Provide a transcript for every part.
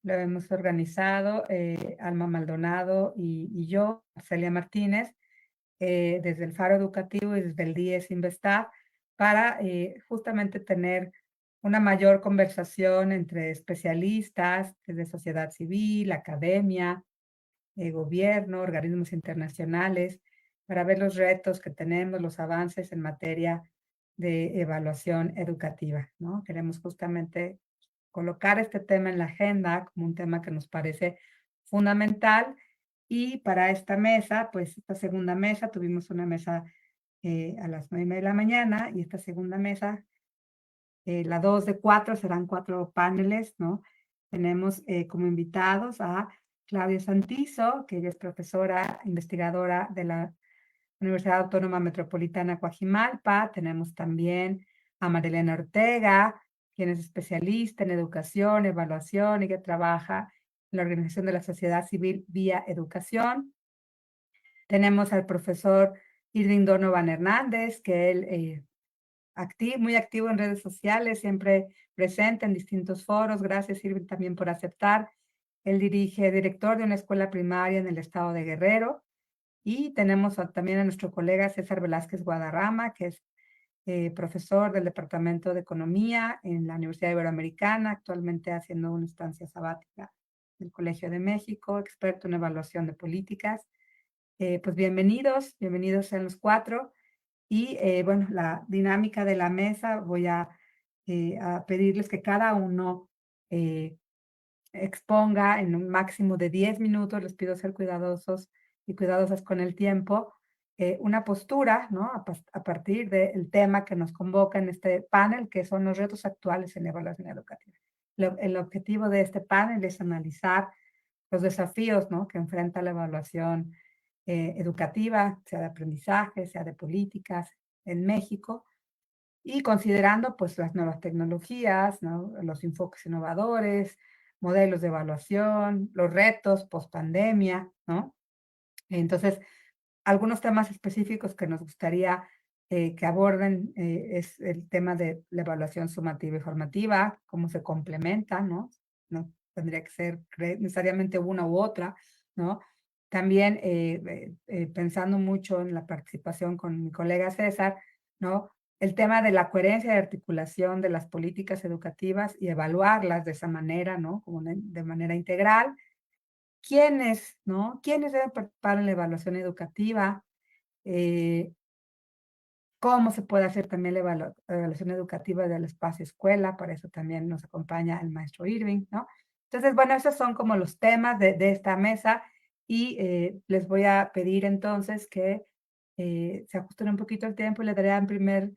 Lo hemos organizado Alma Maldonado y yo, Celia Martínez, desde el Faro Educativo y desde el DIES Investap, para justamente tener una mayor conversación entre especialistas, desde sociedad civil, academia, gobierno, organismos internacionales, para ver los retos que tenemos, los avances en materia de evaluación educativa, ¿no? Queremos justamente colocar este tema en la agenda como un tema que nos parece fundamental. Y para esta mesa, pues esta segunda mesa, tuvimos una mesa a las 9:30 de la mañana, y esta segunda mesa, la 2 de 4, serán 4 paneles, ¿no? Tenemos como invitados a Claudia Santizo, que ella es profesora investigadora de la Universidad Autónoma Metropolitana Coajimalpa. Tenemos también a Marilena Ortega, quien es especialista en educación, evaluación y que trabaja en la organización de la sociedad civil Vía Educación. Tenemos al profesor Irving Donovan Hernández, que él muy activo en redes sociales, siempre presente en distintos foros. Gracias, Irving, también por aceptar. Él director de una escuela primaria en el estado de Guerrero. Y tenemos también a nuestro colega César Velázquez Guadarrama, que es profesor del Departamento de Economía en la Universidad Iberoamericana, actualmente haciendo una estancia sabática en el Colegio de México, experto en evaluación de políticas. Pues bienvenidos sean los 4. Y bueno, la dinámica de la mesa, voy a pedirles que cada uno eh, exponga en un máximo de 10 minutos, les pido ser cuidadosos y cuidadosas con el tiempo, una postura, ¿no? A partir del tema que nos convoca en este panel, que son los retos actuales en la evaluación educativa. El objetivo de este panel es analizar los desafíos, ¿no?, que enfrenta la evaluación educativa, sea de aprendizaje, sea de políticas en México, y considerando pues las nuevas tecnologías, ¿no?, los enfoques innovadores, modelos de evaluación, los retos post pandemia, ¿no? Entonces, algunos temas específicos que nos gustaría que aborden es el tema de la evaluación sumativa y formativa, cómo se complementan, ¿no? No tendría que ser necesariamente una u otra, ¿no? También pensando mucho en la participación con mi colega César, ¿no? El tema de la coherencia y articulación de las políticas educativas y evaluarlas de esa manera, ¿no? Como de manera integral. ¿Quiénes, no? ¿Quiénes deben participar en la evaluación educativa? Eh, ¿Cómo se puede hacer también la evaluación educativa del espacio escuela? Para eso también nos acompaña el maestro Irving, ¿no? Entonces, bueno, esos son como los temas de esta mesa, y les voy a pedir entonces que se ajusten un poquito el tiempo, y le daré en primer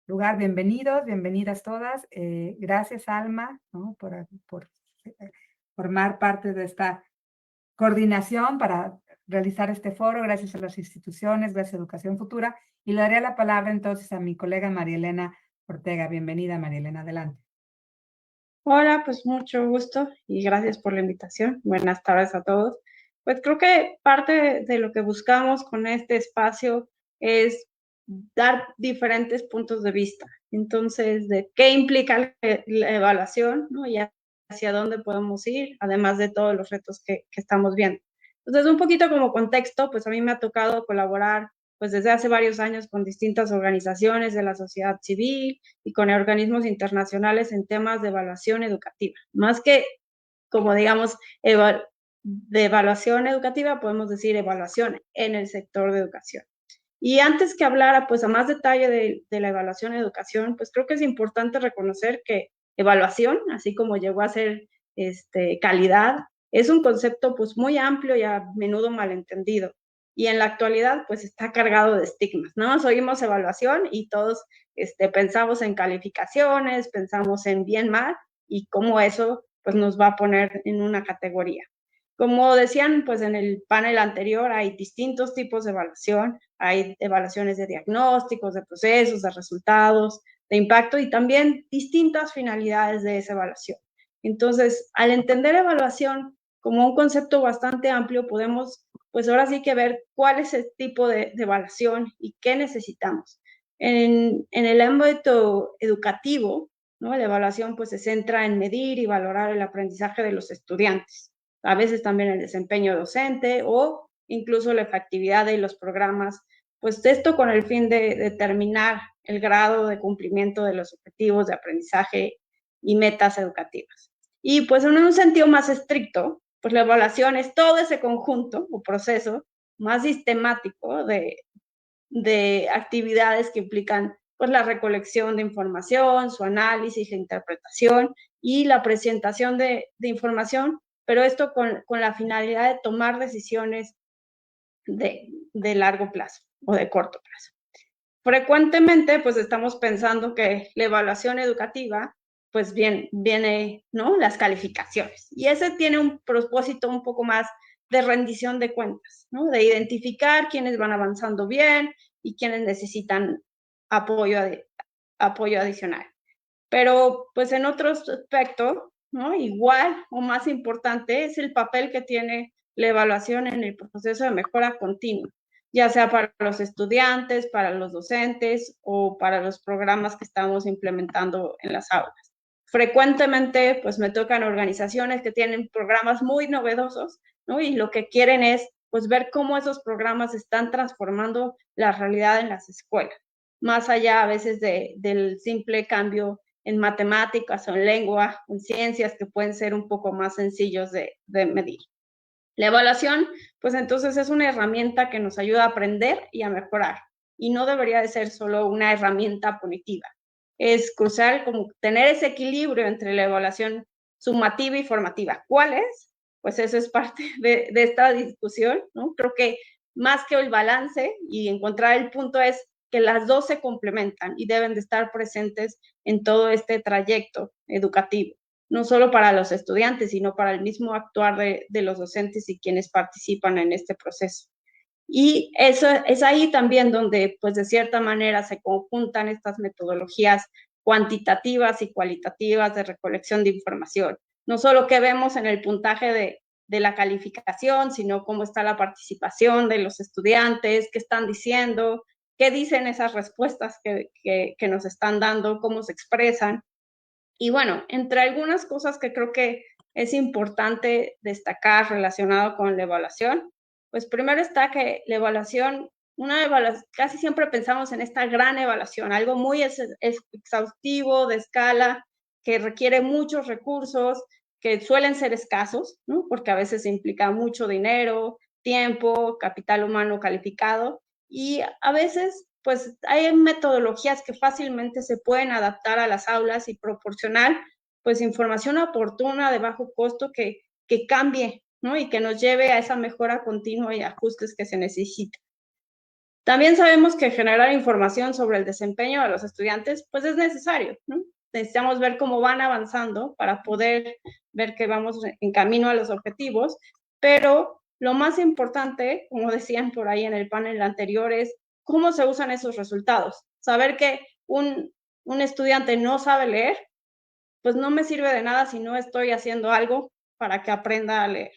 lugar bienvenidos, bienvenidas todas. Gracias, Alma, ¿no?, por formar parte de esta coordinación para realizar este foro. Gracias a las instituciones, gracias a Educación Futura. Y le daré la palabra entonces a mi colega María Elena Ortega. Bienvenida, María Elena, adelante. Hola, pues mucho gusto y gracias por la invitación. Buenas tardes a todos. Pues creo que parte de lo que buscamos con este espacio es dar diferentes puntos de vista. Entonces, de qué implica la evaluación, ¿no? Y hacia dónde podemos ir, además de todos los retos que estamos viendo. Entonces, un poquito como contexto, pues a mí me ha tocado colaborar pues desde hace varios años con distintas organizaciones de la sociedad civil y con organismos internacionales en temas de evaluación educativa. Más que, como digamos, de evaluación educativa, podemos decir evaluación en el sector de educación. Y antes que hablara, pues a más detalle de la evaluación en educación, pues creo que es importante reconocer que evaluación, así como llegó a ser calidad, es un concepto pues muy amplio y a menudo malentendido. Y en la actualidad pues está cargado de estigmas, ¿no? Oímos evaluación y todos pensamos en calificaciones, pensamos en bien, mal, y cómo eso pues nos va a poner en una categoría. Como decían, pues en el panel anterior hay distintos tipos de evaluación, hay evaluaciones de diagnósticos, de procesos, de resultados, de impacto y también distintas finalidades de esa evaluación. Entonces, al entender evaluación como un concepto bastante amplio, podemos, pues ahora sí que ver cuál es el tipo de evaluación y qué necesitamos. En el ámbito educativo, ¿no? La evaluación pues se centra en medir y valorar el aprendizaje de los estudiantes, a veces también el desempeño docente o incluso la efectividad de los programas, pues esto con el fin de determinar el grado de cumplimiento de los objetivos de aprendizaje y metas educativas. Y pues en un sentido más estricto, pues la evaluación es todo ese conjunto o proceso más sistemático de actividades que implican pues la recolección de información, su análisis, la interpretación y la presentación de información, pero esto con la finalidad de tomar decisiones de largo plazo o de corto plazo. Frecuentemente, pues estamos pensando que la evaluación educativa, pues bien, viene, ¿no? Las calificaciones. Y ese tiene un propósito un poco más de rendición de cuentas, ¿no? De identificar quiénes van avanzando bien y quiénes necesitan apoyo, apoyo adicional. Pero, pues en otro aspecto, ¿no? Igual o más importante es el papel que tiene la evaluación en el proceso de mejora continua, ya sea para los estudiantes, para los docentes o para los programas que estamos implementando en las aulas. Frecuentemente, pues me tocan organizaciones que tienen programas muy novedosos, ¿no? Y lo que quieren es, pues, ver cómo esos programas están transformando la realidad en las escuelas, más allá a veces del simple cambio en matemáticas o en lengua, en ciencias que pueden ser un poco más sencillos de medir. La evaluación, pues entonces es una herramienta que nos ayuda a aprender y a mejorar, y no debería de ser solo una herramienta punitiva. Es crucial como tener ese equilibrio entre la evaluación sumativa y formativa. ¿Cuál es? Pues eso es parte de esta discusión, ¿no? Creo que más que el balance y encontrar el punto es que las dos se complementan y deben de estar presentes en todo este trayecto educativo, no solo para los estudiantes, sino para el mismo actuar de los docentes y quienes participan en este proceso. Y eso es ahí también donde, pues de cierta manera, se conjuntan estas metodologías cuantitativas y cualitativas de recolección de información. No solo que vemos en el puntaje de la calificación, sino cómo está la participación de los estudiantes, qué están diciendo, qué dicen esas respuestas que nos están dando, cómo se expresan. Y bueno, entre algunas cosas que creo que es importante destacar relacionado con la evaluación, pues primero está que la evaluación, casi siempre pensamos en esta gran evaluación, algo muy exhaustivo, de escala, que requiere muchos recursos, que suelen ser escasos, ¿no? Porque a veces implica mucho dinero, tiempo, capital humano calificado, y a veces pues hay metodologías que fácilmente se pueden adaptar a las aulas y proporcionar pues información oportuna de bajo costo que cambie, ¿no? Y que nos lleve a esa mejora continua y ajustes que se necesitan. También sabemos que generar información sobre el desempeño de los estudiantes pues es necesario, ¿no? Necesitamos ver cómo van avanzando para poder ver que vamos en camino a los objetivos, pero lo más importante, como decían por ahí en el panel anterior, es cómo se usan esos resultados. Saber que un estudiante no sabe leer, pues no me sirve de nada si no estoy haciendo algo para que aprenda a leer.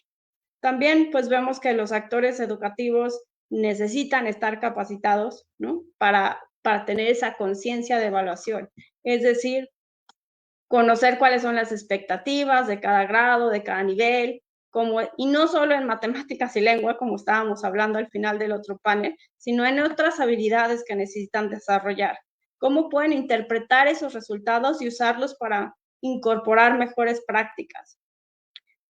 También pues vemos que los actores educativos necesitan estar capacitados, ¿no? Para tener esa conciencia de evaluación. Es decir, conocer cuáles son las expectativas de cada grado, de cada nivel, y no solo en matemáticas y lengua, como estábamos hablando al final del otro panel, sino en otras habilidades que necesitan desarrollar. Cómo pueden interpretar esos resultados y usarlos para incorporar mejores prácticas.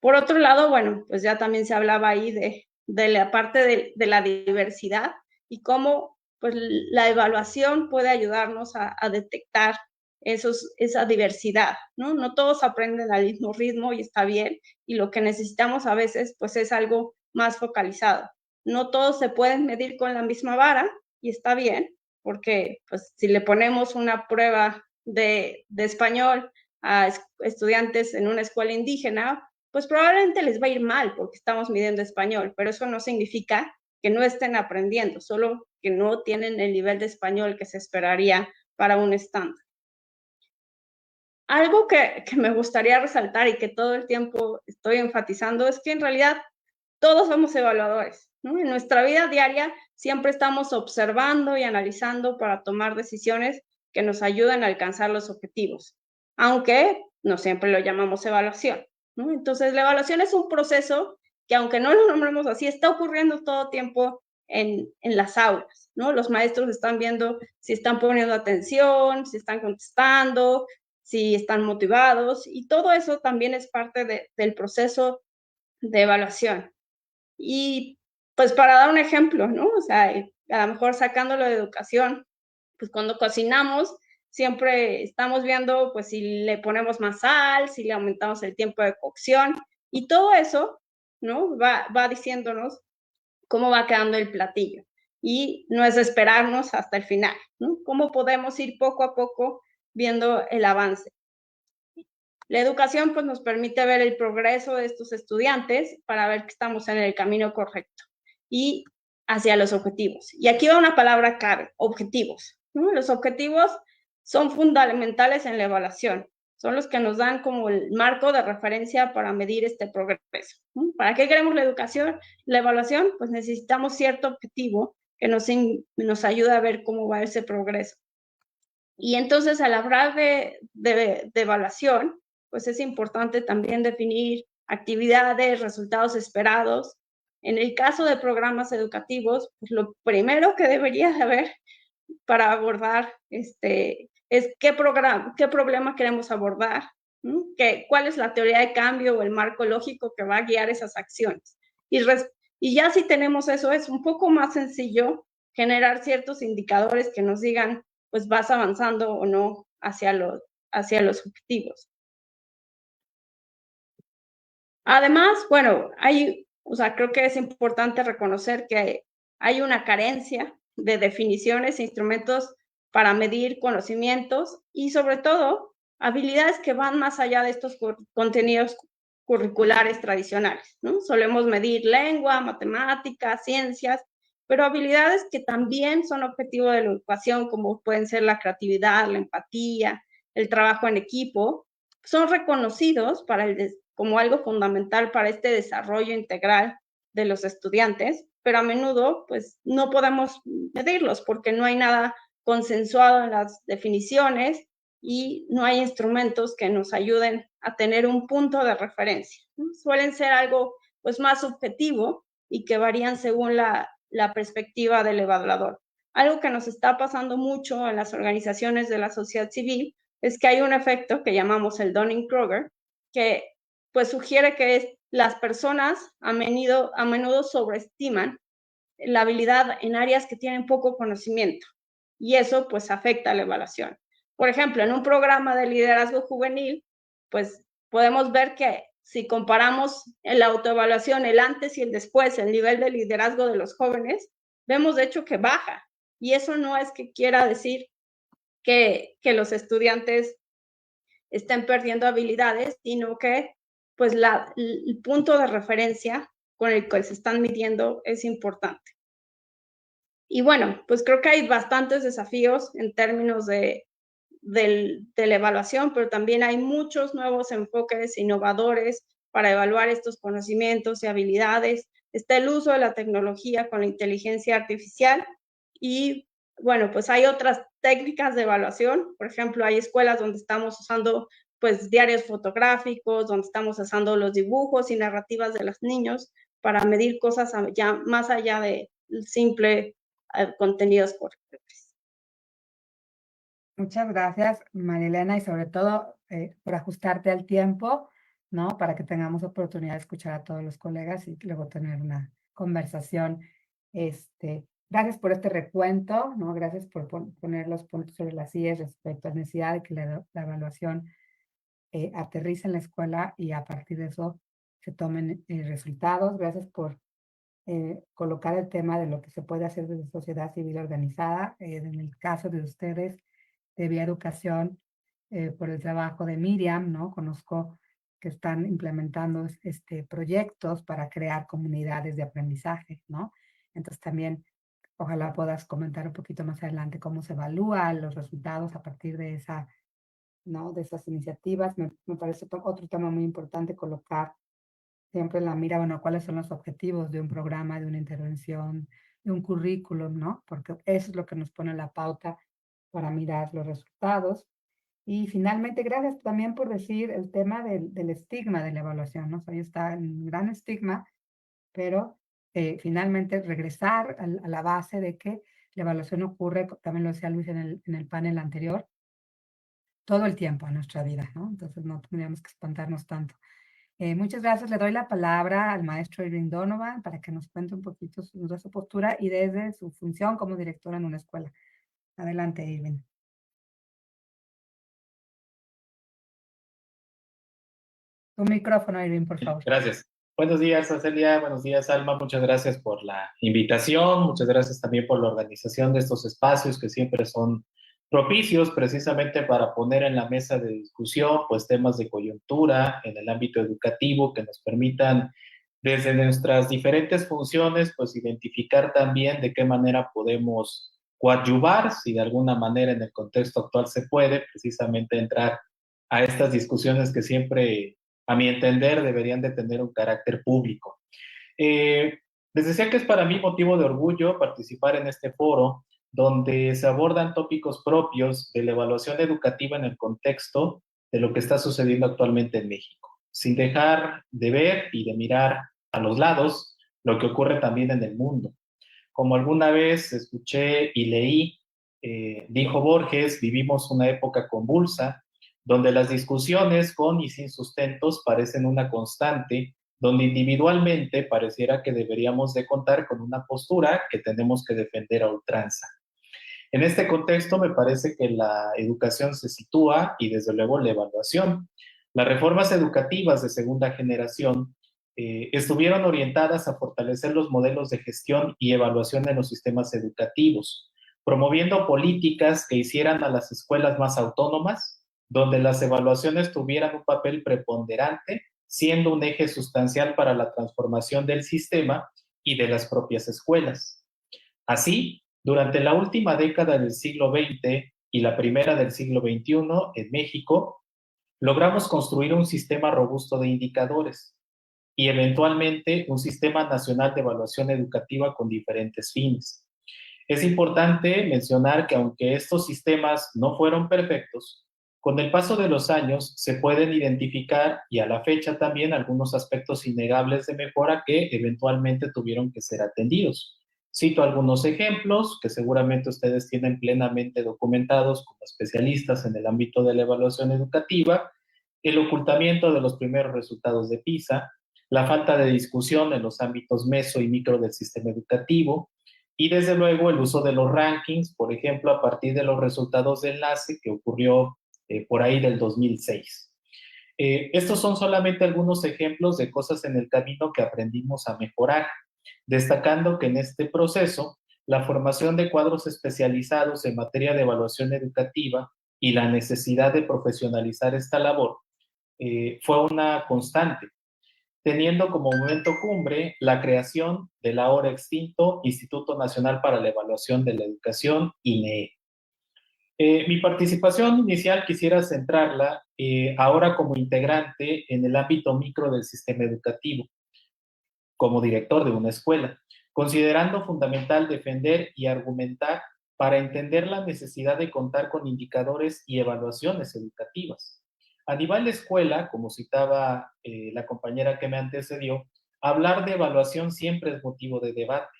Por otro lado, bueno, pues ya también se hablaba ahí de la parte de la diversidad y cómo pues la evaluación puede ayudarnos a detectar esa diversidad, ¿no? No todos aprenden al mismo ritmo y está bien, y lo que necesitamos a veces pues es algo más focalizado. No todos se pueden medir con la misma vara y está bien, porque pues si le ponemos una prueba de español a estudiantes en una escuela indígena, pues probablemente les va a ir mal porque estamos midiendo español, pero eso no significa que no estén aprendiendo, solo que no tienen el nivel de español que se esperaría para un estándar. Algo que me gustaría resaltar y que todo el tiempo estoy enfatizando es que en realidad todos somos evaluadores, ¿no? En nuestra vida diaria siempre estamos observando y analizando para tomar decisiones que nos ayuden a alcanzar los objetivos. aunque no siempre lo llamamos evaluación, ¿no? Entonces, la evaluación es un proceso que, aunque no lo nombremos así, está ocurriendo todo tiempo en las aulas, ¿no? Los maestros están viendo si están poniendo atención, si están contestando, si están motivados, y todo eso también es parte del proceso de evaluación. Y pues para dar un ejemplo, ¿no? O sea, a lo mejor sacándolo de educación, pues cuando cocinamos, siempre estamos viendo pues si le ponemos más sal, si le aumentamos el tiempo de cocción, y todo eso, ¿no? Va diciéndonos cómo va quedando el platillo. Y no es esperarnos hasta el final, ¿no? Cómo podemos ir poco a poco viendo el avance. La educación pues, nos permite ver el progreso de estos estudiantes para ver que estamos en el camino correcto y hacia los objetivos. Y aquí va una palabra clave, objetivos, ¿no? Los objetivos son fundamentales en la evaluación, son los que nos dan como el marco de referencia para medir este progreso, ¿no? ¿Para qué queremos la educación? La evaluación, pues necesitamos cierto objetivo que nos ayude a ver cómo va ese progreso. Y entonces, al hablar de evaluación, pues es importante también definir actividades, resultados esperados. En el caso de programas educativos, pues lo primero que debería de haber para abordar es qué problema queremos abordar, ¿no? Cuál es la teoría de cambio o el marco lógico que va a guiar esas acciones. Y ya si tenemos eso, es un poco más sencillo generar ciertos indicadores que nos digan, pues vas avanzando o no hacia los objetivos. Además, bueno, creo que es importante reconocer que hay una carencia de definiciones e instrumentos para medir conocimientos y, sobre todo, habilidades que van más allá de estos contenidos curriculares tradicionales, ¿no? Solemos medir lengua, matemáticas, ciencias, pero habilidades que también son objetivo de la educación, como pueden ser la creatividad, la empatía, el trabajo en equipo, son reconocidos como algo fundamental para este desarrollo integral de los estudiantes, pero a menudo pues no podemos medirlos porque no hay nada consensuado en las definiciones y no hay instrumentos que nos ayuden a tener un punto de referencia, ¿no? Suelen ser algo pues más subjetivo y que varían según la perspectiva del evaluador. Algo que nos está pasando mucho en las organizaciones de la sociedad civil es que hay un efecto que llamamos el Dunning-Kruger, que pues sugiere que las personas a menudo sobreestiman la habilidad en áreas que tienen poco conocimiento, y eso pues afecta a la evaluación. Por ejemplo, en un programa de liderazgo juvenil, pues podemos ver que si comparamos en la autoevaluación el antes y el después, el nivel de liderazgo de los jóvenes, vemos de hecho que baja, y eso no es que quiera decir que los estudiantes estén perdiendo habilidades, sino que pues el punto de referencia con el que se están midiendo es importante. Y bueno, pues creo que hay bastantes desafíos en términos de la evaluación, pero también hay muchos nuevos enfoques innovadores para evaluar estos conocimientos y habilidades. Está el uso de la tecnología con la inteligencia artificial y, bueno, pues hay otras técnicas de evaluación. Por ejemplo, hay escuelas donde estamos usando pues diarios fotográficos, donde estamos usando los dibujos y narrativas de los niños para medir cosas ya más allá de simple contenidos curriculares. Muchas gracias, Marilena, y sobre todo por ajustarte al tiempo, ¿no? Para que tengamos oportunidad de escuchar a todos los colegas y luego tener una conversación. Gracias por este recuento, ¿no? Gracias por poner los puntos sobre las IES respecto a la necesidad de que la evaluación aterrice en la escuela y a partir de eso se tomen resultados. Gracias por colocar el tema de lo que se puede hacer desde sociedad civil organizada. En el caso de ustedes, de Vía Educación, por el trabajo de Miriam, ¿no? Conozco que están implementando proyectos para crear comunidades de aprendizaje, ¿no? Entonces también ojalá puedas comentar un poquito más adelante cómo se evalúan los resultados a partir de esa, ¿no? De esas iniciativas. Me parece otro tema muy importante colocar siempre en la mira, bueno, cuáles son los objetivos de un programa, de una intervención, de un currículum, ¿no? Porque eso es lo que nos pone la pauta para mirar los resultados. Y finalmente, gracias también por decir el tema del estigma de la evaluación, ¿no? O sea, ahí está un gran estigma, pero finalmente regresar a la base de que la evaluación ocurre, también lo decía Luis en el panel anterior, todo el tiempo en nuestra vida, ¿no? Entonces no tendríamos que espantarnos tanto. Muchas gracias. Le doy la palabra al maestro Irving Donovan para que nos cuente un poquito de su postura y desde su función como directora en una escuela. Adelante, Irving. Tu micrófono, Irving, por favor. Gracias. Buenos días, Celia. Buenos días, Alma. Muchas gracias por la invitación. Muchas gracias también por la organización de estos espacios que siempre son propicios precisamente para poner en la mesa de discusión pues temas de coyuntura en el ámbito educativo que nos permitan desde nuestras diferentes funciones pues identificar también de qué manera podemos coadyuvar, si de alguna manera en el contexto actual se puede, precisamente entrar a estas discusiones que siempre, a mi entender, deberían de tener un carácter público. Les decía que es para mí motivo de orgullo participar en este foro donde se abordan tópicos propios de la evaluación educativa en el contexto de lo que está sucediendo actualmente en México, sin dejar de ver y de mirar a los lados lo que ocurre también en el mundo. Como alguna vez escuché y leí, dijo Borges, vivimos una época convulsa, donde las discusiones con y sin sustentos parecen una constante, donde individualmente pareciera que deberíamos de contar con una postura que tenemos que defender a ultranza. En este contexto me parece que la educación se sitúa y desde luego la evaluación. Las reformas educativas de segunda generación estuvieron orientadas a fortalecer los modelos de gestión y evaluación en los sistemas educativos, promoviendo políticas que hicieran a las escuelas más autónomas, donde las evaluaciones tuvieran un papel preponderante, siendo un eje sustancial para la transformación del sistema y de las propias escuelas. Así, durante la última década del siglo XX y la primera del siglo XXI en México, logramos construir un sistema robusto de indicadores y eventualmente un sistema nacional de evaluación educativa con diferentes fines. Es importante mencionar que aunque estos sistemas no fueron perfectos, con el paso de los años se pueden identificar y a la fecha también algunos aspectos innegables de mejora que eventualmente tuvieron que ser atendidos. Cito algunos ejemplos que seguramente ustedes tienen plenamente documentados como especialistas en el ámbito de la evaluación educativa: el ocultamiento de los primeros resultados de PISA, la falta de discusión en los ámbitos meso y micro del sistema educativo, y desde luego el uso de los rankings, por ejemplo, a partir de los resultados de enlace que ocurrió por ahí del 2006. Estos son solamente algunos ejemplos de cosas en el camino que aprendimos a mejorar, destacando que en este proceso la formación de cuadros especializados en materia de evaluación educativa y la necesidad de profesionalizar esta labor fue una constante, teniendo como momento cumbre la creación del ahora extinto Instituto Nacional para la Evaluación de la Educación, INEE. Mi participación inicial quisiera centrarla ahora como integrante en el ámbito micro del sistema educativo, como director de una escuela, considerando fundamental defender y argumentar para entender la necesidad de contar con indicadores y evaluaciones educativas. A nivel de escuela, como citaba la compañera que me antecedió, hablar de evaluación siempre es motivo de debate.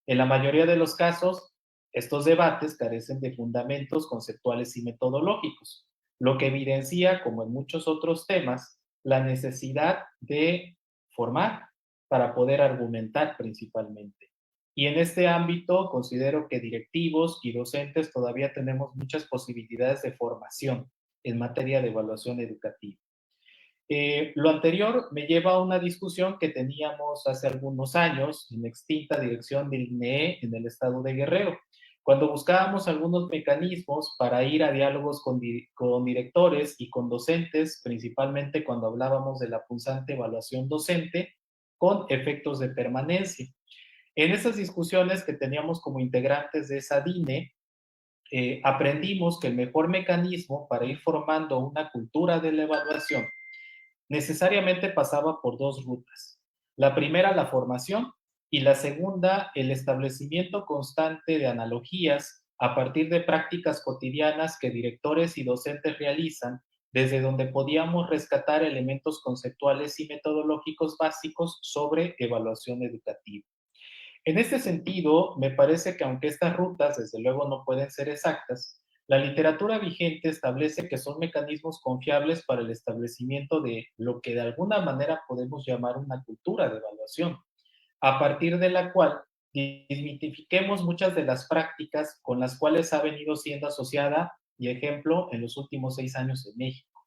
En la mayoría de los casos, estos debates carecen de fundamentos conceptuales y metodológicos, lo que evidencia, como en muchos otros temas, la necesidad de formar para poder argumentar principalmente. Y en este ámbito considero que directivos y docentes todavía tenemos muchas posibilidades de formación en materia de evaluación educativa. Lo anterior me lleva a una discusión que teníamos hace algunos años en la extinta dirección del INEE en el estado de Guerrero, cuando buscábamos algunos mecanismos para ir a diálogos con directores y con docentes, principalmente cuando hablábamos de la punzante evaluación docente con efectos de permanencia. En esas discusiones que teníamos como integrantes de esa DINE, aprendimos que el mejor mecanismo para ir formando una cultura de la evaluación necesariamente pasaba por dos rutas. La primera, la formación, y la segunda, el establecimiento constante de analogías a partir de prácticas cotidianas que directores y docentes realizan, desde donde podíamos rescatar elementos conceptuales y metodológicos básicos sobre evaluación educativa. En este sentido, me parece que aunque estas rutas desde luego no pueden ser exactas, la literatura vigente establece que son mecanismos confiables para el establecimiento de lo que de alguna manera podemos llamar una cultura de evaluación, a partir de la cual desmitifiquemos muchas de las prácticas con las cuales ha venido siendo asociada y ejemplo en los últimos 6 años en México.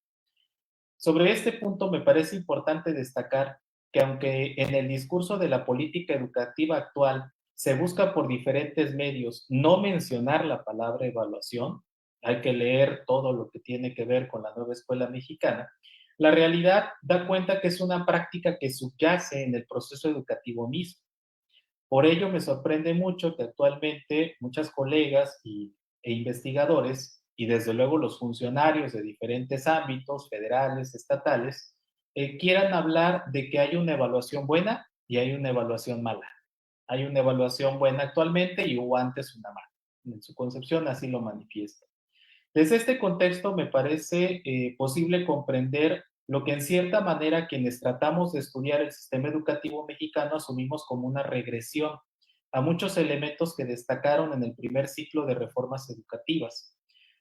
Sobre este punto me parece importante destacar que aunque en el discurso de la política educativa actual se busca por diferentes medios no mencionar la palabra evaluación, hay que leer todo lo que tiene que ver con la nueva escuela mexicana, la realidad da cuenta que es una práctica que subyace en el proceso educativo mismo. Por ello, me sorprende mucho que actualmente muchas colegas e investigadores, y desde luego los funcionarios de diferentes ámbitos, federales, estatales, quieran hablar de que hay una evaluación buena y hay una evaluación mala. Hay una evaluación buena actualmente y hubo antes una mala. En su concepción así lo manifiesta. Desde este contexto me parece posible comprender lo que en cierta manera quienes tratamos de estudiar el sistema educativo mexicano asumimos como una regresión a muchos elementos que destacaron en el primer ciclo de reformas educativas.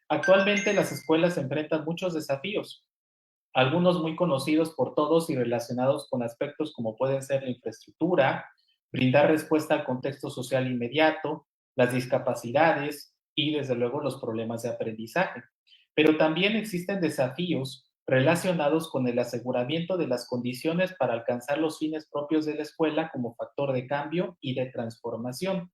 Actualmente las escuelas enfrentan muchos desafíos, algunos muy conocidos por todos y relacionados con aspectos como pueden ser la infraestructura, brindar respuesta al contexto social inmediato, las discapacidades y desde luego los problemas de aprendizaje. Pero también existen desafíos relacionados con el aseguramiento de las condiciones para alcanzar los fines propios de la escuela como factor de cambio y de transformación.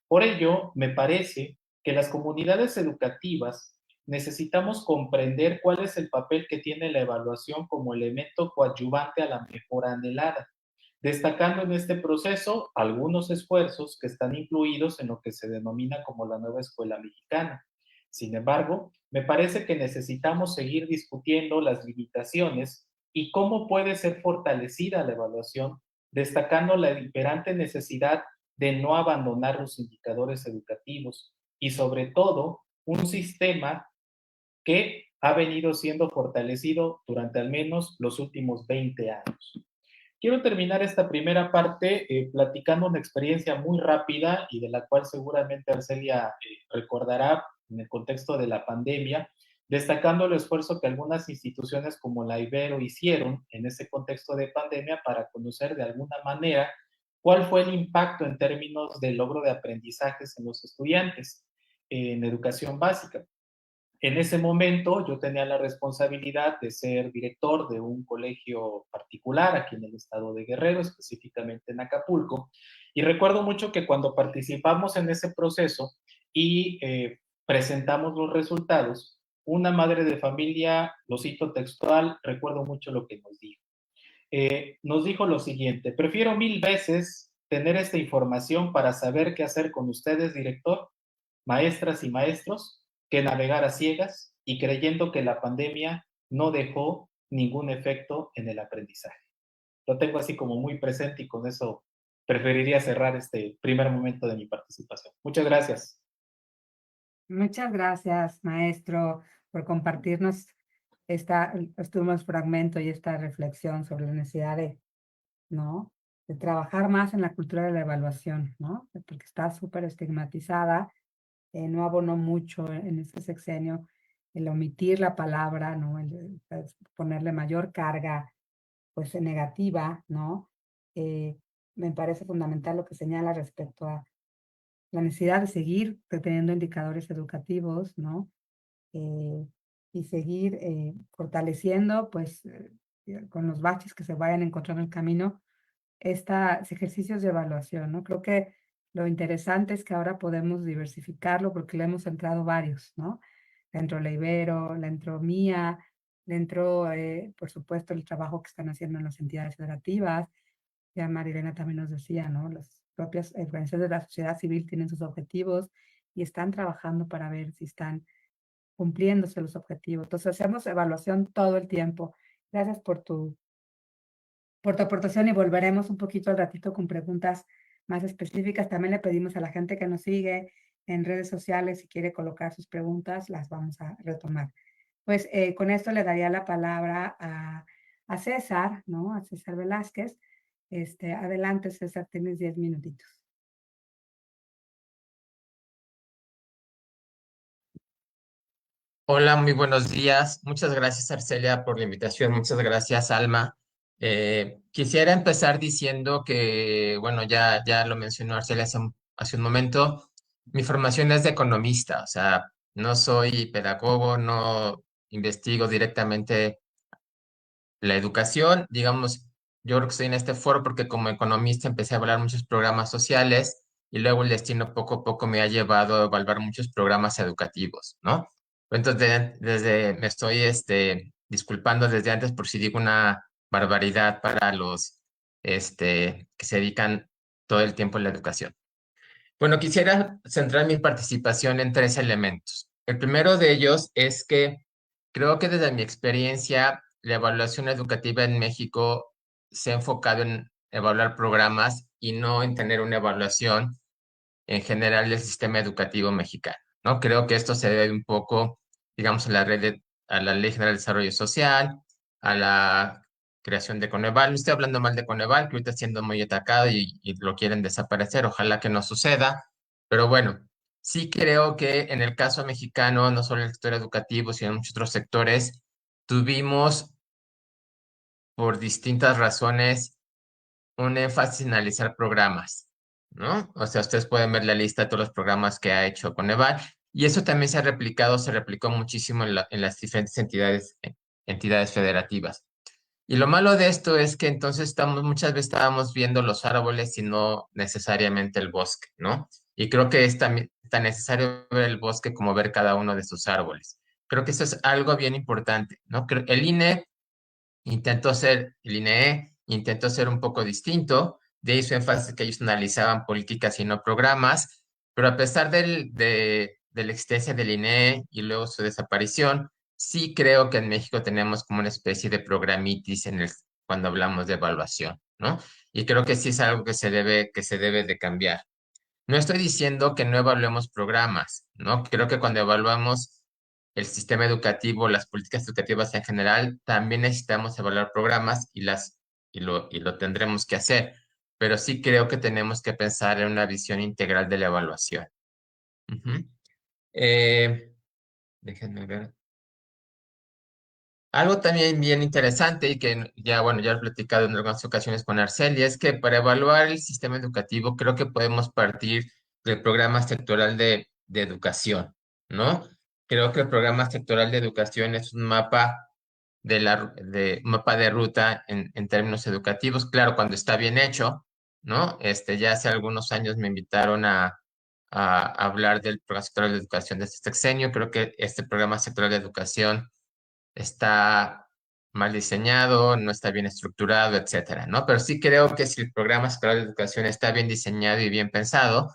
Por ello, me parece que las comunidades educativas necesitamos comprender cuál es el papel que tiene la evaluación como elemento coadyuvante a la mejora anhelada, destacando en este proceso algunos esfuerzos que están incluidos en lo que se denomina como la nueva escuela mexicana. Sin embargo, me parece que necesitamos seguir discutiendo las limitaciones y cómo puede ser fortalecida la evaluación, destacando la imperante necesidad de no abandonar los indicadores educativos y sobre todo un sistema que ha venido siendo fortalecido durante al menos los últimos 20 años. Quiero terminar esta primera parte platicando una experiencia muy rápida y de la cual seguramente Arcelia recordará en el contexto de la pandemia, destacando el esfuerzo que algunas instituciones como la Ibero hicieron en ese contexto de pandemia para conocer de alguna manera cuál fue el impacto en términos de logro de aprendizajes en los estudiantes en educación básica. En ese momento yo tenía la responsabilidad de ser director de un colegio particular aquí en el estado de Guerrero, específicamente en Acapulco, y recuerdo mucho que cuando participamos en ese proceso y presentamos los resultados, una madre de familia, lo cito textual, recuerdo mucho lo que nos dijo. Nos dijo lo siguiente: prefiero 1000 veces tener esta información para saber qué hacer con ustedes, director, maestras y maestros, que navegar a ciegas y creyendo que la pandemia no dejó ningún efecto en el aprendizaje. Lo tengo así como muy presente y con eso preferiría cerrar este primer momento de mi participación. Muchas gracias. Muchas gracias, maestro, por compartirnos este fragmento y esta reflexión sobre la necesidad de, ¿no? De trabajar más en la cultura de la evaluación, ¿no? Porque está súper estigmatizada, no abonó mucho en este sexenio el omitir la palabra, ¿no? El ponerle mayor carga, pues, negativa, ¿no? Me parece fundamental lo que señala respecto a la necesidad de seguir teniendo indicadores educativos, ¿no? Eh, y seguir fortaleciendo, pues, con los baches que se vayan encontrando en el camino, estos ejercicios de evaluación, ¿no? Creo que lo interesante es que ahora podemos diversificarlo porque le hemos entrado varios, ¿no? Le entró la Ibero, le entró Mía, le entró, por supuesto, el trabajo que están haciendo en las entidades federativas. Ya Marilena también nos decía, ¿no? Las propias organizaciones de la sociedad civil tienen sus objetivos y están trabajando para ver si están cumpliéndose los objetivos. Entonces, hacemos evaluación todo el tiempo. Gracias por tu aportación y volveremos un poquito al ratito con preguntas más específicas. También le pedimos a la gente que nos sigue en redes sociales, si quiere colocar sus preguntas, las vamos a retomar. Pues con esto le daría la palabra a César, ¿no? A César Velázquez. Adelante, César, tienes 10 minutitos. Hola, muy buenos días. Muchas gracias, Arcelia, por la invitación. Muchas gracias, Alma. Quisiera empezar diciendo que, bueno, ya lo mencionó Arcelia hace un momento, mi formación es de economista, o sea, no soy pedagogo, no investigo directamente la educación. Digamos, yo creo que estoy en este foro porque como economista empecé a evaluar muchos programas sociales y luego el destino poco a poco me ha llevado a evaluar muchos programas educativos, ¿no? Entonces, me estoy disculpando desde antes por si digo una barbaridad para los que se dedican todo el tiempo a la educación. Bueno, quisiera centrar mi participación en tres elementos. El primero de ellos es que creo que desde mi experiencia, la evaluación educativa en México se ha enfocado en evaluar programas y no en tener una evaluación en general del sistema educativo mexicano, ¿no? Creo que esto se debe un poco, digamos, a la Ley General de Desarrollo Social, a la creación de Coneval. No estoy hablando mal de Coneval, que ahorita está siendo muy atacado y lo quieren desaparecer. Ojalá que no suceda. Pero bueno, sí creo que en el caso mexicano, no solo en el sector educativo, sino en muchos otros sectores, tuvimos por distintas razones un énfasis en analizar programas, ¿no? O sea, ustedes pueden ver la lista de todos los programas que ha hecho Coneval y eso también se replicó muchísimo en las diferentes entidades federativas. Y lo malo de esto es que entonces muchas veces estábamos viendo los árboles y no necesariamente el bosque, ¿no? Y creo que es también tan necesario ver el bosque como ver cada uno de sus árboles. Creo que eso es algo bien importante, ¿no? El INE el INEE intentó ser un poco distinto, de ahí su énfasis que ellos analizaban políticas y no programas, pero a pesar de la existencia del INEE y luego su desaparición, sí creo que en México tenemos como una especie de programitis cuando hablamos de evaluación, ¿no? Y creo que sí es algo que se debe de cambiar. No estoy diciendo que no evaluemos programas, ¿no? Creo que cuando evaluamos el sistema educativo, las políticas educativas en general, también necesitamos evaluar programas y lo tendremos que hacer. Pero sí creo que tenemos que pensar en una visión integral de la evaluación. Ujú. Déjenme ver. Algo también bien interesante y que ya, bueno, ya he platicado en algunas ocasiones con Arcelia, es que para evaluar el sistema educativo creo que podemos partir del programa sectoral de educación, ¿no? Creo que el programa sectoral de educación es un mapa mapa de ruta en términos educativos, claro, cuando está bien hecho, ¿no? Ya hace algunos años me invitaron a hablar del programa sectoral de educación de este sexenio, creo que este programa sectoral de educación está mal diseñado, no está bien estructurado, etcétera, ¿no? Pero sí creo que si el programa escolar de educación está bien diseñado y bien pensado,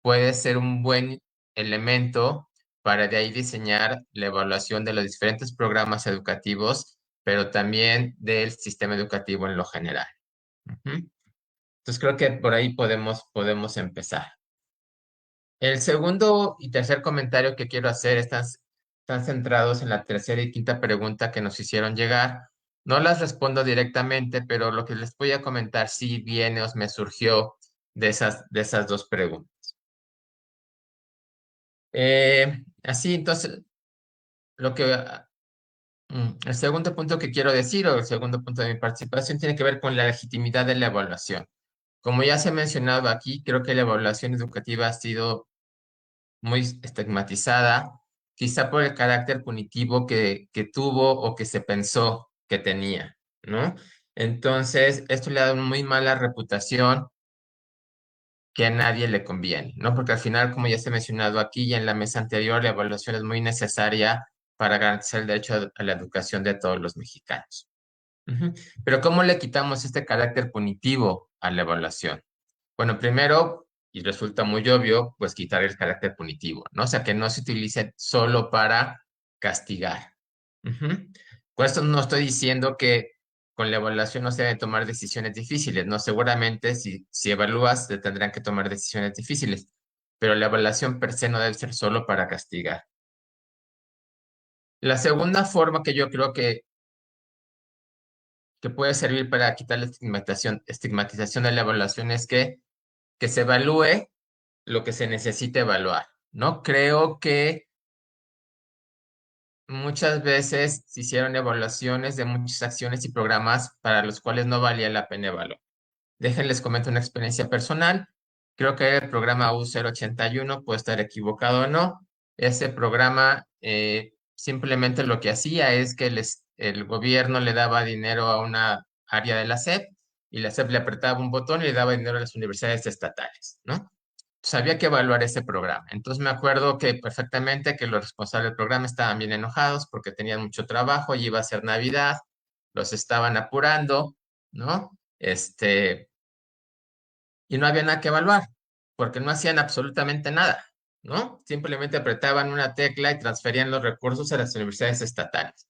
puede ser un buen elemento para de ahí diseñar la evaluación de los diferentes programas educativos, pero también del sistema educativo en lo general. Ujú. Entonces creo que por ahí podemos empezar. El segundo y tercer comentario que quiero hacer están centrados en la tercera y quinta pregunta que nos hicieron llegar. No las respondo directamente, pero lo que les voy a comentar sí viene o me surgió de esas dos preguntas. Así, entonces, lo que, el segundo punto que quiero decir, o el segundo punto de mi participación, tiene que ver con la legitimidad de la evaluación. Como ya se ha mencionado aquí, creo que la evaluación educativa ha sido muy estigmatizada, quizá por el carácter punitivo que tuvo o que se pensó que tenía, ¿no? Entonces, esto le da una muy mala reputación que a nadie le conviene, ¿no? Porque al final, como ya se ha mencionado aquí y en la mesa anterior, la evaluación es muy necesaria para garantizar el derecho a la educación de todos los mexicanos. Ujú. Pero ¿cómo le quitamos este carácter punitivo a la evaluación? Bueno, primero, y resulta muy obvio, pues quitar el carácter punitivo, ¿no? O sea, que no se utilice solo para castigar. Ujú. Con esto no estoy diciendo que con la evaluación no se deben tomar decisiones difíciles, ¿no? Seguramente si evalúas, te tendrán que tomar decisiones difíciles, pero la evaluación per se no debe ser solo para castigar. La segunda forma que yo creo que puede servir para quitar la estigmatización de la evaluación es que se evalúe lo que se necesita evaluar, ¿no? Creo que muchas veces se hicieron evaluaciones de muchas acciones y programas para los cuales no valía la pena evaluar. Déjenles comento una experiencia personal. Creo que el programa U081, puede estar equivocado o no. Ese programa simplemente lo que hacía es que el gobierno le daba dinero a una área de la SEP y la SEP le apretaba un botón y le daba dinero a las universidades estatales, ¿no? Entonces había que evaluar ese programa. Entonces me acuerdo que perfectamente que los responsables del programa estaban bien enojados porque tenían mucho trabajo y iba a ser Navidad, los estaban apurando, ¿no? Y no había nada que evaluar, porque no hacían absolutamente nada, ¿no? Simplemente apretaban una tecla y transferían los recursos a las universidades estatales.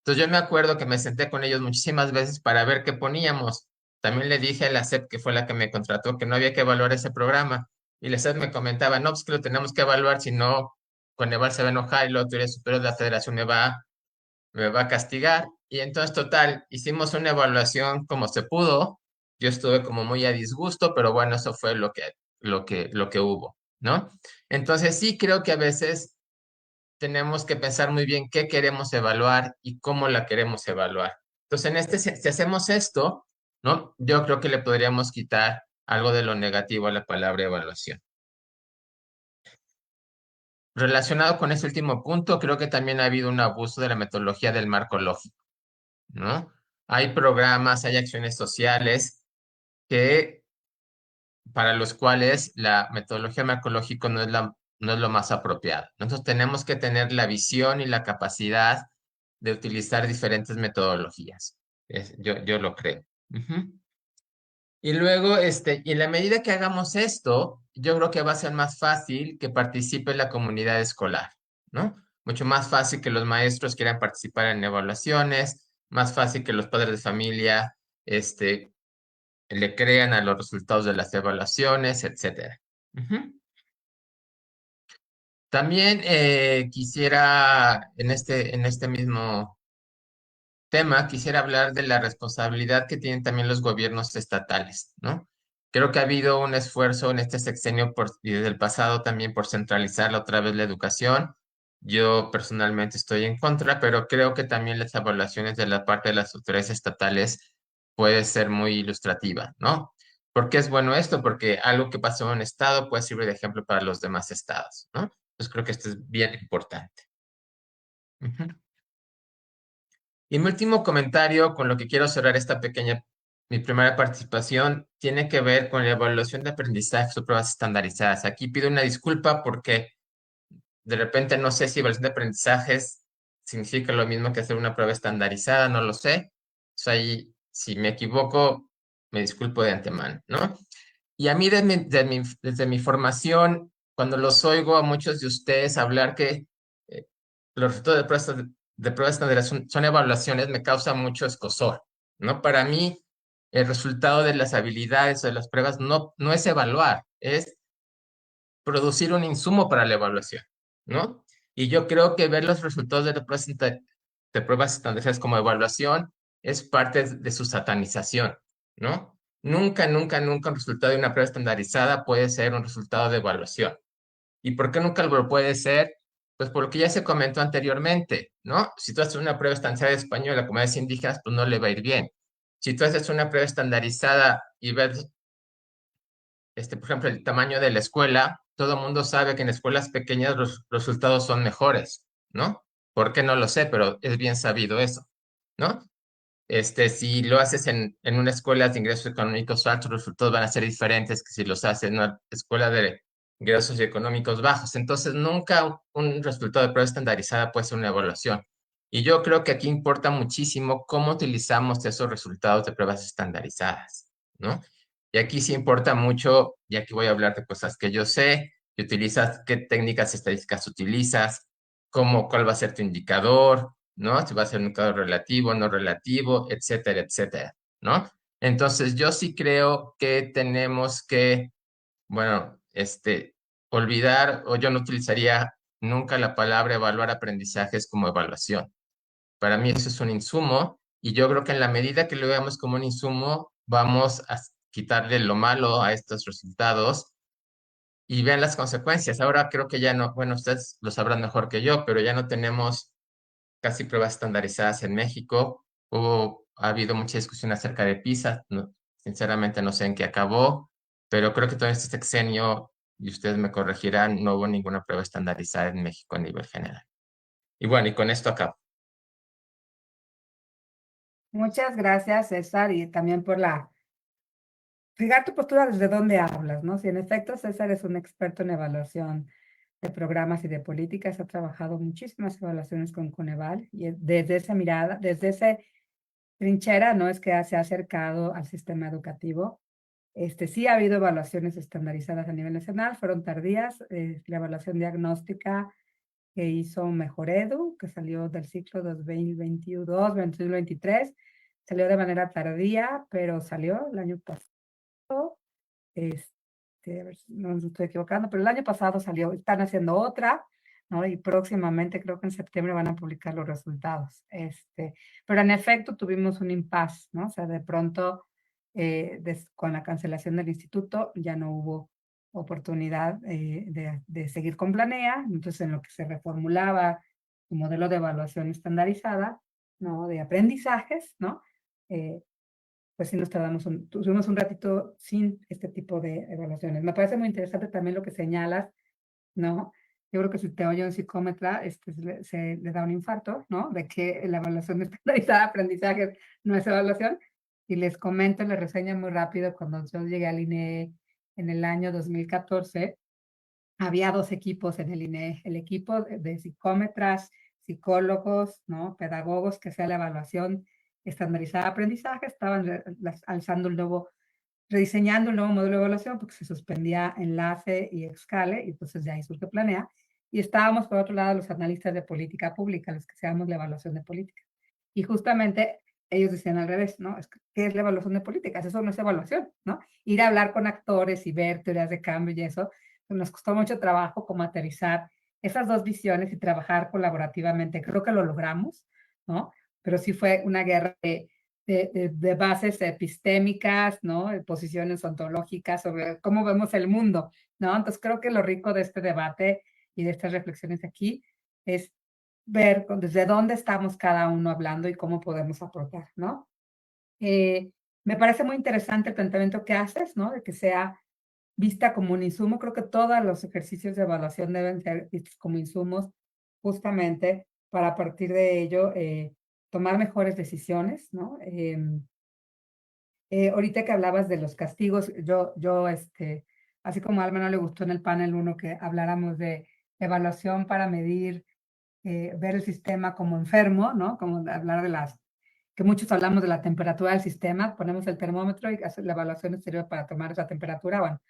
Entonces yo me acuerdo que me senté con ellos muchísimas veces para ver qué poníamos. También le dije a la SEP, que fue la que me contrató, que no había que evaluar ese programa. Y la SEP me comentaba, no, pues que lo tenemos que evaluar, si no, Coneval se va a enojar y la autoridad superior de la federación me va a castigar. Y entonces, total, hicimos una evaluación como se pudo. Yo estuve como muy a disgusto, pero bueno, eso fue lo que hubo, ¿no? Entonces, sí creo que a veces tenemos que pensar muy bien qué queremos evaluar y cómo la queremos evaluar. Entonces, si hacemos esto, ¿no? Yo creo que le podríamos quitar algo de lo negativo a la palabra evaluación. Relacionado con ese último punto, creo que también ha habido un abuso de la metodología del marco lógico, ¿no? Hay programas, hay acciones sociales que para los cuales la metodología marcológica no es lo más apropiado. Nosotros tenemos que tener la visión y la capacidad de utilizar diferentes metodologías. Yo lo creo. Ujú. Y luego, y en la medida que hagamos esto, yo creo que va a ser más fácil que participe la comunidad escolar, ¿no? Mucho más fácil que los maestros quieran participar en evaluaciones, más fácil que los padres de familia, le crean a los resultados de las evaluaciones, etcétera. Ujú. También quisiera, en este mismo tema, quisiera hablar de la responsabilidad que tienen también los gobiernos estatales, ¿no? Creo que ha habido un esfuerzo en este sexenio y desde el pasado también por centralizar otra vez la educación. Yo personalmente estoy en contra, pero creo que también las evaluaciones de la parte de las autoridades estatales puede ser muy ilustrativa, ¿no? ¿Por qué es bueno esto? Porque algo que pasó en un estado puede servir de ejemplo para los demás estados, ¿no? Entonces creo que esto es bien importante. Ujú. Y mi último comentario con lo que quiero cerrar mi primera participación, tiene que ver con la evaluación de aprendizaje o pruebas estandarizadas. Aquí pido una disculpa porque de repente no sé si evaluación de aprendizajes significa lo mismo que hacer una prueba estandarizada, no lo sé. O sea, ahí, si me equivoco, me disculpo de antemano, ¿no? Y a mí desde mi formación, cuando los oigo a muchos de ustedes hablar que eh, los resultados de pruebas estándares son evaluaciones, me causa mucho escozor, ¿no? Para mí, el resultado de las habilidades o de las pruebas no es evaluar, es producir un insumo para la evaluación, ¿no? Y yo creo que ver los resultados de pruebas estandarizadas como evaluación es parte de su satanización, ¿no? Nunca, nunca, nunca un resultado de una prueba estandarizada puede ser un resultado de evaluación. ¿Y por qué nunca lo puede ser? Pues por lo que ya se comentó anteriormente, ¿no? Si tú haces una prueba estandarizada de español a comunidades indígenas, pues no le va a ir bien. Si tú haces una prueba estandarizada y ves por ejemplo, el tamaño de la escuela, todo el mundo sabe que en escuelas pequeñas los resultados son mejores, ¿no? ¿Por qué no lo sé? Pero es bien sabido eso, ¿no? Si lo haces en una escuela de ingresos económicos altos, los resultados van a ser diferentes que si los haces en una escuela de ingresos económicos bajos. Entonces, nunca un resultado de prueba estandarizada puede ser una evaluación. Y yo creo que aquí importa muchísimo cómo utilizamos esos resultados de pruebas estandarizadas, ¿no? Y aquí sí importa mucho, y aquí voy a hablar de cosas que yo sé, que utilizas, qué técnicas estadísticas utilizas, cuál va a ser tu indicador, ¿no? Si va a ser un indicador relativo, no relativo, etcétera, etcétera, ¿no? Entonces, yo sí creo que tenemos que, bueno, olvidar, o yo no utilizaría nunca la palabra evaluar aprendizajes como evaluación. Para mí eso es un insumo y yo creo que en la medida que lo veamos como un insumo, vamos a quitarle lo malo a estos resultados y vean las consecuencias. Ahora creo que ya no, bueno, ustedes lo sabrán mejor que yo, pero ya no tenemos casi pruebas estandarizadas en México. Ha habido mucha discusión acerca de PISA. Sinceramente no sé en qué acabó, pero creo que todo este sexenio, y ustedes me corregirán, no hubo ninguna prueba estandarizada en México a nivel general. Y bueno, y con esto acabo. Muchas gracias, César, y también por fijar tu postura desde dónde hablas, ¿no? Si en efecto César es un experto en evaluación de programas y de políticas, ha trabajado muchísimas evaluaciones con Coneval, y desde esa mirada, desde esa trinchera, ¿no? Es que se ha acercado al sistema educativo. Sí ha habido evaluaciones estandarizadas a nivel nacional, fueron tardías. La evaluación diagnóstica que hizo Mejoredu, que salió del ciclo 2022-2023, salió de manera tardía, pero salió el año pasado. A ver si no me estoy equivocando, pero el año pasado salió, están haciendo otra, ¿no? Y próximamente, creo que en septiembre van a publicar los resultados. Pero en efecto tuvimos un impasse, ¿no? O sea, de pronto, con la cancelación del instituto, ya no hubo oportunidad de seguir con Planea, entonces en lo que se reformulaba un modelo de evaluación estandarizada, ¿no? De aprendizajes, ¿no? Pues sí nos tuvimos un ratito sin este tipo de evaluaciones. Me parece muy interesante también lo que señalas, ¿no? Yo creo que si te oye un psicómetra, se le da un infarto, ¿no? De que la evaluación estandarizada de aprendizaje no es evaluación. Y les comento, les reseño muy rápido, cuando yo llegué al INEE en el año 2014, había dos equipos en el INEE, el equipo de psicómetras, psicólogos, ¿no? Pedagogos que hacía la evaluación estandarizada de aprendizaje, estaban alzando rediseñando un nuevo modelo de evaluación porque se suspendía Enlace y Excale, y entonces de ahí surge Planea. Y estábamos, por otro lado, los analistas de política pública, los que hacíamos la evaluación de política. Y justamente ellos decían al revés, ¿no? ¿Qué es la evaluación de políticas? Eso no es evaluación, ¿no? Ir a hablar con actores y ver teorías de cambio y eso, pues nos costó mucho trabajo como aterrizar esas dos visiones y trabajar colaborativamente. Creo que lo logramos, ¿no? Pero sí fue una guerra de bases epistémicas, ¿no? De posiciones ontológicas sobre cómo vemos el mundo, ¿no? Entonces creo que lo rico de este debate y de estas reflexiones aquí es ver desde dónde estamos cada uno hablando y cómo podemos aportar, ¿no? Me parece muy interesante el planteamiento que haces, ¿no? De que sea vista como un insumo. Creo que todos los ejercicios de evaluación deben ser vistos como insumos justamente para a partir de ello tomar mejores decisiones, ¿no? Ahorita que hablabas de los castigos, así como a Alma no le gustó en el panel 1 que habláramos de evaluación para medir, ver el sistema como enfermo, ¿no? Como hablar que muchos hablamos de la temperatura del sistema, ponemos el termómetro y la evaluación exterior para tomar esa temperatura. Bueno,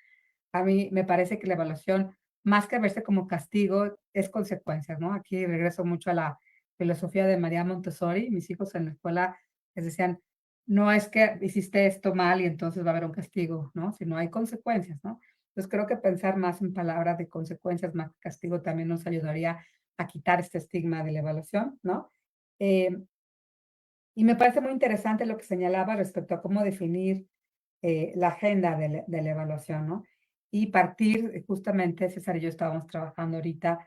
a mí me parece que la evaluación, más que verse como castigo, es consecuencias, ¿no? Aquí regreso mucho a la filosofía de María Montessori. Mis hijos en la escuela les decían, no es que hiciste esto mal y entonces va a haber un castigo, ¿no? Sino hay consecuencias, ¿no? Entonces creo que pensar más en palabras de consecuencias más que castigo también nos ayudaría a quitar este estigma de la evaluación, ¿no? Eh, y me parece muy interesante lo que señalaba respecto a cómo definir la agenda de la evaluación, ¿no? Y partir, justamente, César y yo estábamos trabajando ahorita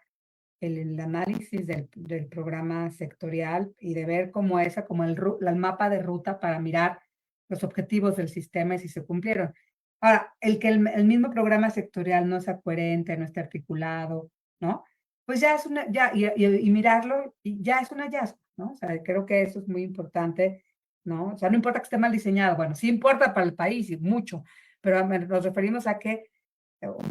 el análisis del programa sectorial y de ver cómo como el mapa de ruta para mirar los objetivos del sistema y si se cumplieron. Ahora, el que el mismo programa sectorial no sea coherente, no esté articulado, ¿no? Pues ya es y mirarlo, y ya es un hallazgo, ¿no? O sea, creo que eso es muy importante, ¿no? O sea, no importa que esté mal diseñado, bueno, sí importa para el país y mucho, pero nos referimos a que,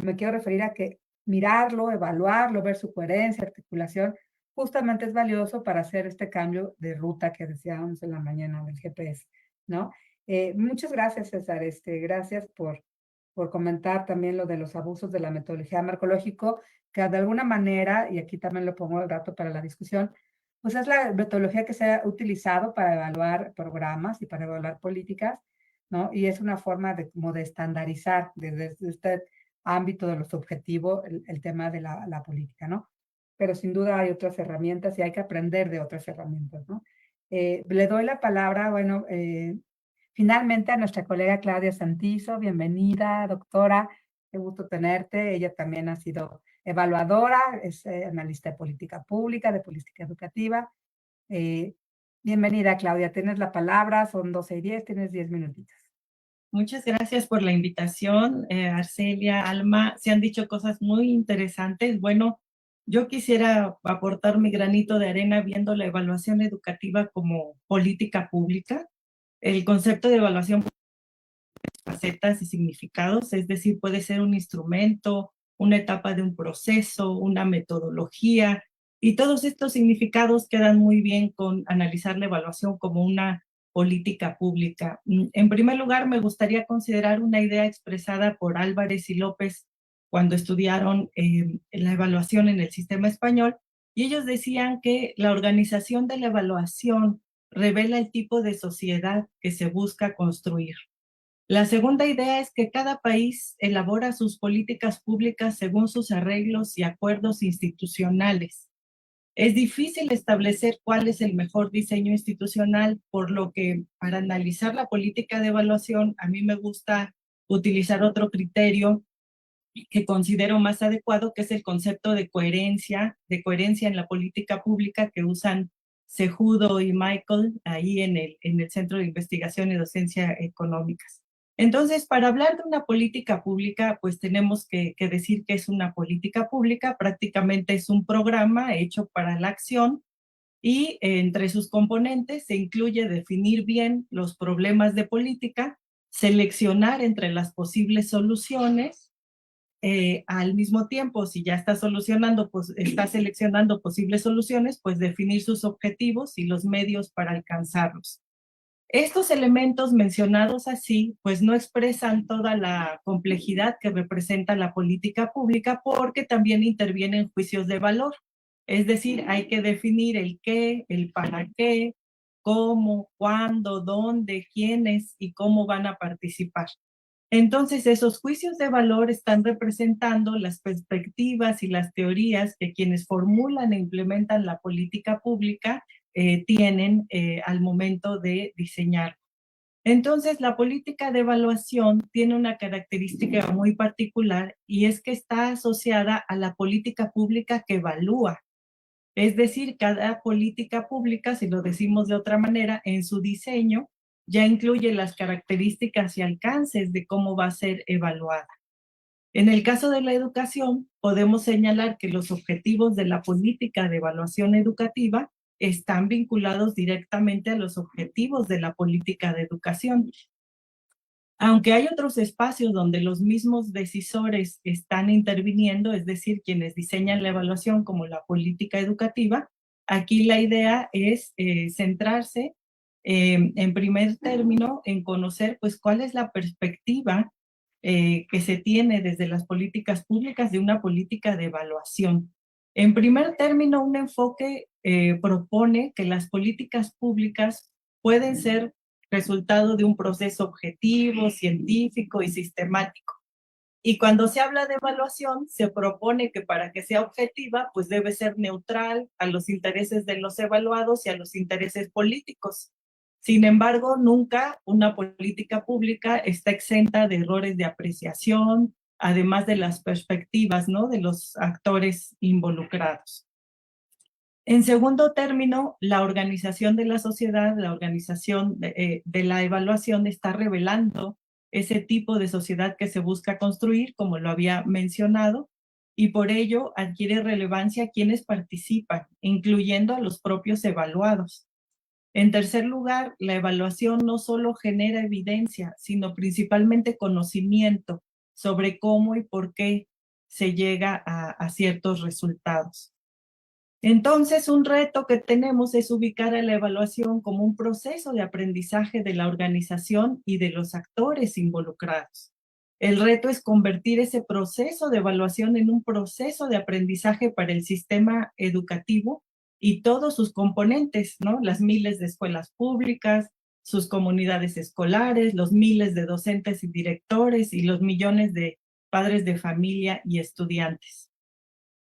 me quiero referir a que mirarlo, evaluarlo, ver su coherencia, articulación, justamente es valioso para hacer este cambio de ruta que decíamos en la mañana del GPS, ¿no? Muchas gracias, César. Gracias por comentar también lo de los abusos de la metodología marcológico, que de alguna manera, y aquí también lo pongo el rato para la discusión, pues es la metodología que se ha utilizado para evaluar programas y para evaluar políticas, ¿no? Y es una forma como de estandarizar desde ámbito de lo subjetivo el tema de la política, ¿no? Pero sin duda hay otras herramientas y hay que aprender de otras herramientas, ¿no? Le doy la palabra, bueno, finalmente a nuestra colega Claudia Santizo. Bienvenida, doctora, qué gusto tenerte. Ella también ha sido evaluadora, es analista de política pública, de política educativa. Bienvenida, Claudia, tienes la palabra, son 12:10, tienes 10 minutitos. Muchas gracias por la invitación, Arcelia, Alma. Se han dicho cosas muy interesantes. Bueno, yo quisiera aportar mi granito de arena viendo la evaluación educativa como política pública. El concepto de evaluación facetas y significados, es decir, puede ser un instrumento, una etapa de un proceso, una metodología, y todos estos significados quedan muy bien con analizar la evaluación como una política pública. En primer lugar, me gustaría considerar una idea expresada por Álvarez y López cuando estudiaron la evaluación en el sistema español, y ellos decían que la organización de la evaluación revela el tipo de sociedad que se busca construir. La segunda idea es que cada país elabora sus políticas públicas según sus arreglos y acuerdos institucionales. Es difícil establecer cuál es el mejor diseño institucional, por lo que para analizar la política de evaluación, a mí me gusta utilizar otro criterio que considero más adecuado, que es el concepto de coherencia en la política pública que usan Cejudo y Michael ahí en el Centro de Investigación y Docencia Económicas. Entonces, para hablar de una política pública, pues tenemos que decir que es una política pública, prácticamente es un programa hecho para la acción y entre sus componentes se incluye definir bien los problemas de política, seleccionar entre las posibles soluciones, al mismo tiempo, si ya está seleccionando posibles soluciones, pues definir sus objetivos y los medios para alcanzarlos. Estos elementos mencionados así, pues no expresan toda la complejidad que representa la política pública, porque también intervienen juicios de valor. Es decir, hay que definir el qué, el para qué, cómo, cuándo, dónde, quiénes y cómo van a participar. Entonces, esos juicios de valor están representando las perspectivas y las teorías que quienes formulan e implementan la política pública tienen al momento de diseñar. Entonces, la política de evaluación tiene una característica muy particular, y es que está asociada a la política pública que evalúa. Es decir, cada política pública, si lo decimos de otra manera, en su diseño ya incluye las características y alcances de cómo va a ser evaluada. En el caso de la educación, podemos señalar que los objetivos de la política de evaluación educativa están vinculados directamente a los objetivos de la política de educación. Aunque hay otros espacios donde los mismos decisores están interviniendo, es decir, quienes diseñan la evaluación como la política educativa, aquí la idea es centrarse en primer término en conocer pues cuál es la perspectiva que se tiene desde las políticas públicas de una política de evaluación. En primer término, un enfoque propone que las políticas públicas pueden ser resultado de un proceso objetivo, científico y sistemático. Y cuando se habla de evaluación, se propone que para que sea objetiva, pues debe ser neutral a los intereses de los evaluados y a los intereses políticos. Sin embargo, nunca una política pública está exenta de errores de apreciación, además de las perspectivas, ¿no?, de los actores involucrados. En segundo término, la organización de la sociedad, la organización de la evaluación está revelando ese tipo de sociedad que se busca construir, como lo había mencionado, y por ello adquiere relevancia quienes participan, incluyendo a los propios evaluados. En tercer lugar, la evaluación no solo genera evidencia, sino principalmente conocimiento sobre cómo y por qué se llega a ciertos resultados. Entonces, un reto que tenemos es ubicar a la evaluación como un proceso de aprendizaje de la organización y de los actores involucrados. El reto es convertir ese proceso de evaluación en un proceso de aprendizaje para el sistema educativo y todos sus componentes, ¿no? Las miles de escuelas públicas, sus comunidades escolares, los miles de docentes y directores y los millones de padres de familia y estudiantes.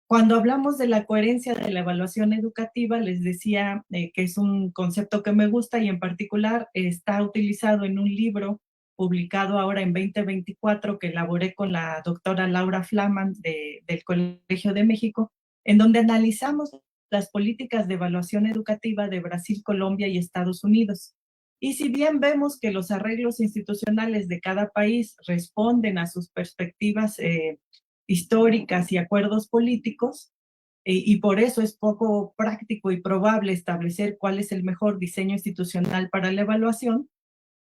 Cuando hablamos de la coherencia de la evaluación educativa, les decía que es un concepto que me gusta y en particular está utilizado en un libro publicado ahora en 2024 que elaboré con la doctora Laura Flaman del Colegio de México, en donde analizamos las políticas de evaluación educativa de Brasil, Colombia y Estados Unidos. Y si bien vemos que los arreglos institucionales de cada país responden a sus perspectivas históricas y acuerdos políticos, y por eso es poco práctico y probable establecer cuál es el mejor diseño institucional para la evaluación,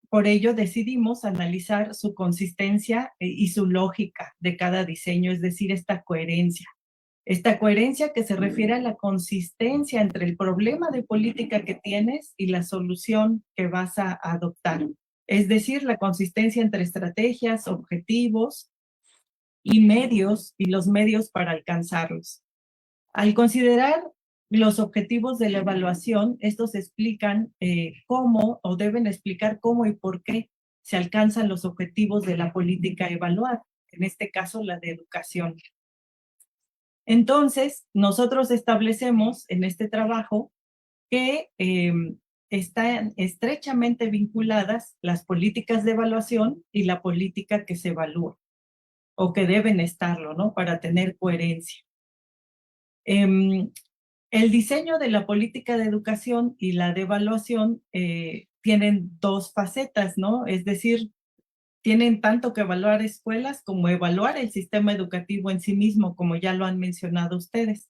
por ello decidimos analizar su consistencia y su lógica de cada diseño, es decir, esta coherencia. Esta coherencia que se refiere a la consistencia entre el problema de política que tienes y la solución que vas a adoptar. Es decir, la consistencia entre estrategias, objetivos y medios y los medios para alcanzarlos. Al considerar los objetivos de la evaluación, estos explican cómo o deben explicar cómo y por qué se alcanzan los objetivos de la política evaluada, en este caso la de educación. Entonces, nosotros establecemos en este trabajo que están estrechamente vinculadas las políticas de evaluación y la política que se evalúa, o que deben estarlo, ¿no? Para tener coherencia. El diseño de la política de educación y la de evaluación tienen dos facetas, ¿no? Es decir, tienen tanto que evaluar escuelas como evaluar el sistema educativo en sí mismo, como ya lo han mencionado ustedes.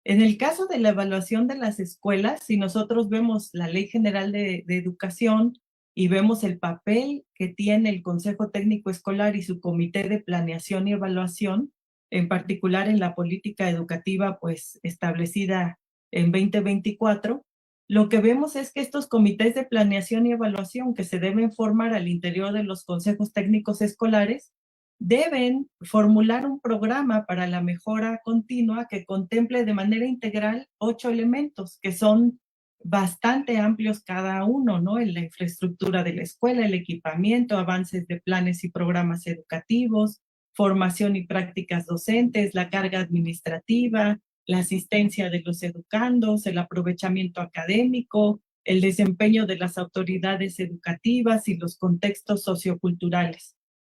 En el caso de la evaluación de las escuelas, si nosotros vemos la Ley General de Educación y vemos el papel que tiene el Consejo Técnico Escolar y su Comité de Planeación y Evaluación, en particular en la política educativa pues establecida en 2024, lo que vemos es que estos comités de planeación y evaluación que se deben formar al interior de los consejos técnicos escolares deben formular un programa para la mejora continua que contemple de manera integral 8 elementos que son bastante amplios cada uno, ¿no? En la infraestructura de la escuela, el equipamiento, avances de planes y programas educativos, formación y prácticas docentes, la carga administrativa, la asistencia de los educandos, el aprovechamiento académico, el desempeño de las autoridades educativas y los contextos socioculturales.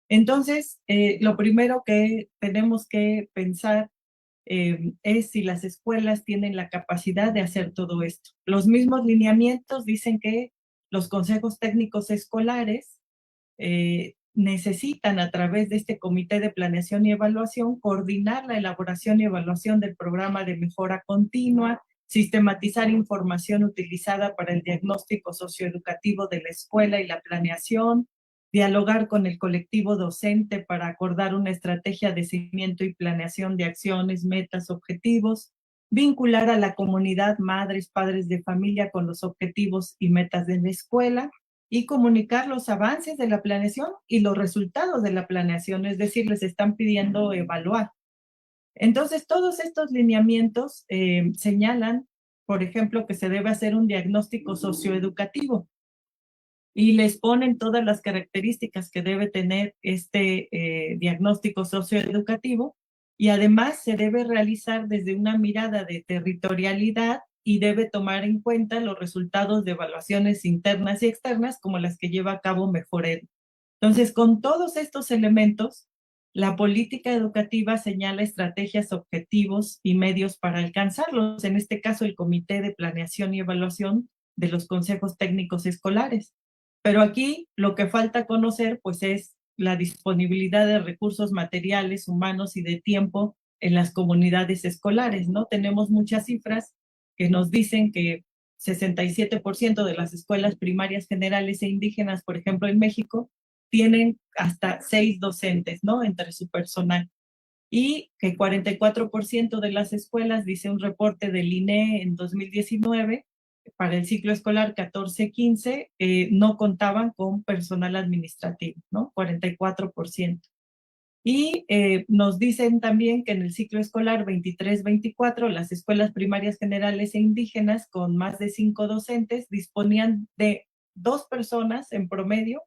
Entonces, lo primero que tenemos que pensar es si las escuelas tienen la capacidad de hacer todo esto. Los mismos lineamientos dicen que los consejos técnicos escolares necesitan a través de este comité de planeación y evaluación coordinar la elaboración y evaluación del programa de mejora continua, sistematizar información utilizada para el diagnóstico socioeducativo de la escuela y la planeación, dialogar con el colectivo docente para acordar una estrategia de seguimiento y planeación de acciones, metas, objetivos, vincular a la comunidad, madres, padres de familia con los objetivos y metas de la escuela, y comunicar los avances de la planeación y los resultados de la planeación, es decir, les están pidiendo evaluar. Entonces, todos estos lineamientos señalan, por ejemplo, que se debe hacer un diagnóstico socioeducativo y les ponen todas las características que debe tener este diagnóstico socioeducativo y además se debe realizar desde una mirada de territorialidad y debe tomar en cuenta los resultados de evaluaciones internas y externas como las que lleva a cabo Mejoredu. Entonces, con todos estos elementos, la política educativa señala estrategias, objetivos y medios para alcanzarlos, en este caso el Comité de Planeación y Evaluación de los Consejos Técnicos Escolares. Pero aquí lo que falta conocer pues es la disponibilidad de recursos materiales, humanos y de tiempo en las comunidades escolares, ¿no? Tenemos muchas cifras que nos dicen que 67% de las escuelas primarias generales e indígenas, por ejemplo, en México, tienen hasta 6 docentes, ¿no? Entre su personal. Y que 44% de las escuelas, dice un reporte del INE en 2019, para el ciclo escolar 14-15, no contaban con personal administrativo, ¿no? 44%. Y nos dicen también que en el ciclo escolar 23-24, las escuelas primarias generales e indígenas con más de 5 docentes disponían de 2 personas en promedio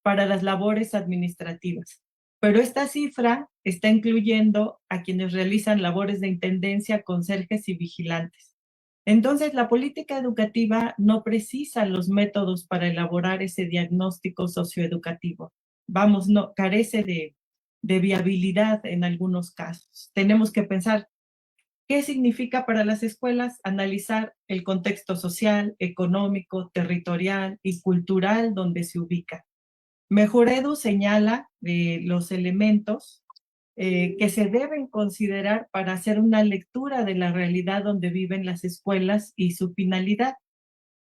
para las labores administrativas. Pero esta cifra está incluyendo a quienes realizan labores de intendencia, conserjes y vigilantes. Entonces, la política educativa no precisa los métodos para elaborar ese diagnóstico socioeducativo. Vamos, no, carece de viabilidad en algunos casos. Tenemos que pensar qué significa para las escuelas analizar el contexto social, económico, territorial y cultural donde se ubica. Mejoredu señala los elementos que se deben considerar para hacer una lectura de la realidad donde viven las escuelas y su finalidad.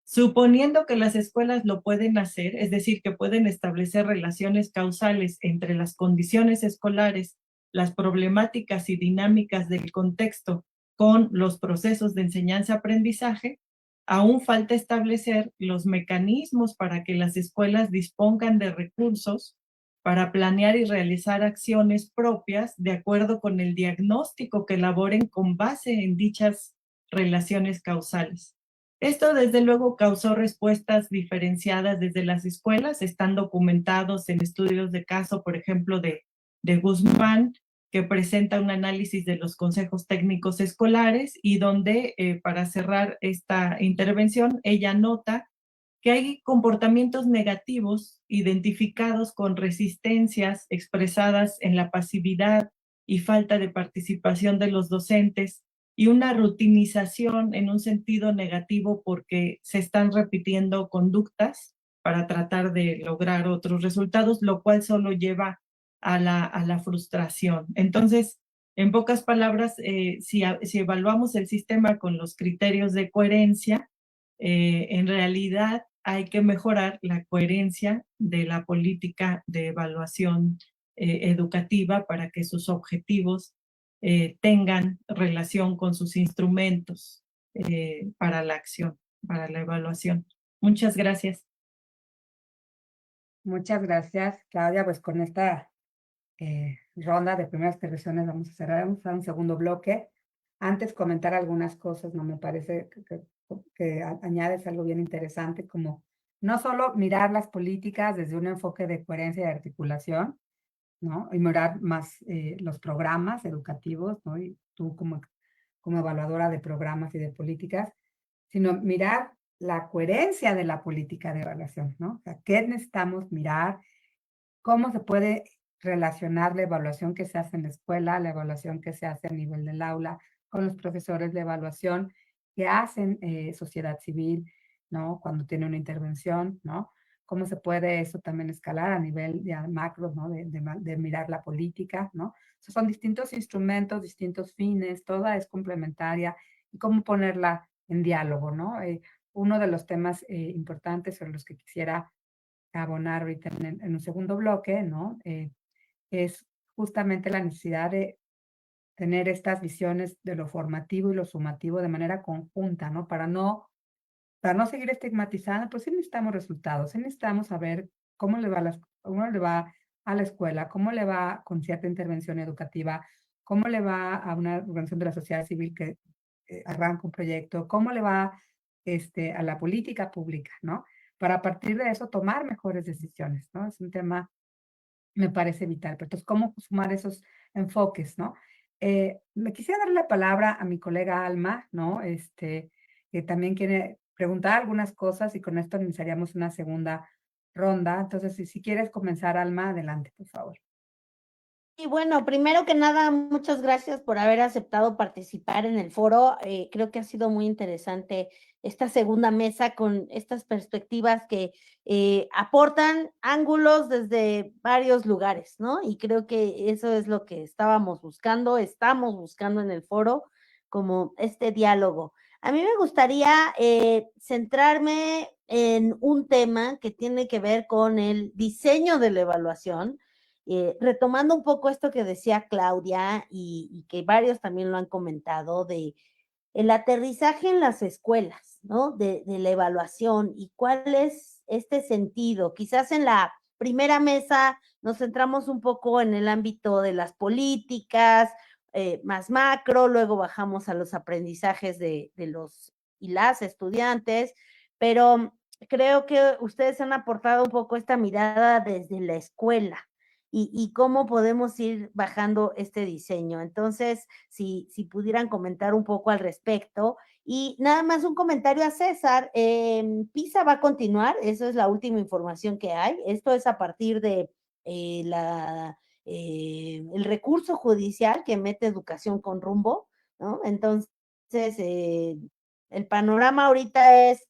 Suponiendo que las escuelas lo pueden hacer, es decir, que pueden establecer relaciones causales entre las condiciones escolares, las problemáticas y dinámicas del contexto con los procesos de enseñanza-aprendizaje, aún falta establecer los mecanismos para que las escuelas dispongan de recursos para planear y realizar acciones propias de acuerdo con el diagnóstico que elaboren con base en dichas relaciones causales. Esto, desde luego, causó respuestas diferenciadas desde las escuelas. Están documentados en estudios de caso, por ejemplo, de Guzmán, que presenta un análisis de los consejos técnicos escolares y donde, para cerrar esta intervención, ella nota que hay comportamientos negativos identificados con resistencias expresadas en la pasividad y falta de participación de los docentes y una rutinización en un sentido negativo porque se están repitiendo conductas para tratar de lograr otros resultados, lo cual solo lleva a la frustración. Entonces, en pocas palabras, si evaluamos el sistema con los criterios de coherencia, en realidad hay que mejorar la coherencia de la política de evaluación educativa para que sus objetivos tengan relación con sus instrumentos para la acción, para la evaluación. Muchas gracias. Muchas gracias, Claudia. Pues con esta ronda de primeras intervenciones vamos a cerrar, vamos a dar un segundo bloque. Antes comentar algunas cosas, no me parece que añades algo bien interesante, como no solo mirar las políticas desde un enfoque de coherencia y articulación, ¿no? Y mirar más los programas educativos, ¿no? Y tú como evaluadora de programas y de políticas, sino mirar la coherencia de la política de evaluación, ¿no? O sea, ¿qué necesitamos mirar? ¿Cómo se puede relacionar la evaluación que se hace en la escuela, la evaluación que se hace a nivel del aula, con los profesores, la evaluación que hacen sociedad civil, ¿no? Cuando tiene una intervención, ¿no? ¿Cómo se puede eso también escalar a nivel ya macro, ¿no? De mirar la política, ¿no? O sea, son distintos instrumentos, distintos fines, toda es complementaria y cómo ponerla en diálogo, ¿no? Uno de los temas importantes sobre los que quisiera abonar ahorita en un segundo bloque, ¿no? Es justamente la necesidad de tener estas visiones de lo formativo y lo sumativo de manera conjunta, ¿no? Para no seguir estigmatizando, pues sí necesitamos resultados, sí necesitamos saber cómo le va a la escuela, cómo le va con cierta intervención educativa, cómo le va a una organización de la sociedad civil que arranca un proyecto, cómo le va a la política pública, ¿no? Para a partir de eso tomar mejores decisiones, ¿no? Es un tema, me parece vital. Pero entonces, ¿cómo sumar esos enfoques, no? Me quisiera dar la palabra a mi colega Alma, ¿no? Que también quiere preguntar algunas cosas y con esto iniciaríamos una segunda ronda. Entonces, si quieres comenzar, Alma, adelante, por favor. Y bueno, primero que nada, muchas gracias por haber aceptado participar en el foro. Creo que ha sido muy interesante esta segunda mesa con estas perspectivas que aportan ángulos desde varios lugares, ¿no? Y creo que eso es lo que estamos buscando en el foro, como este diálogo. A mí me gustaría centrarme en un tema que tiene que ver con el diseño de la evaluación. Retomando un poco esto que decía Claudia y que varios también lo han comentado, de el aterrizaje en las escuelas, ¿no? De la evaluación y cuál es este sentido. Quizás en la primera mesa nos centramos un poco en el ámbito de las políticas, más macro, luego bajamos a los aprendizajes de los y las estudiantes, pero creo que ustedes han aportado un poco esta mirada desde la escuela. y cómo podemos ir bajando este diseño. Entonces, si pudieran comentar un poco al respecto. Y nada más un comentario a César, PISA va a continuar, eso es la última información que hay. Esto es a partir de el recurso judicial que mete Educación con Rumbo, ¿no? Entonces, el panorama ahorita es,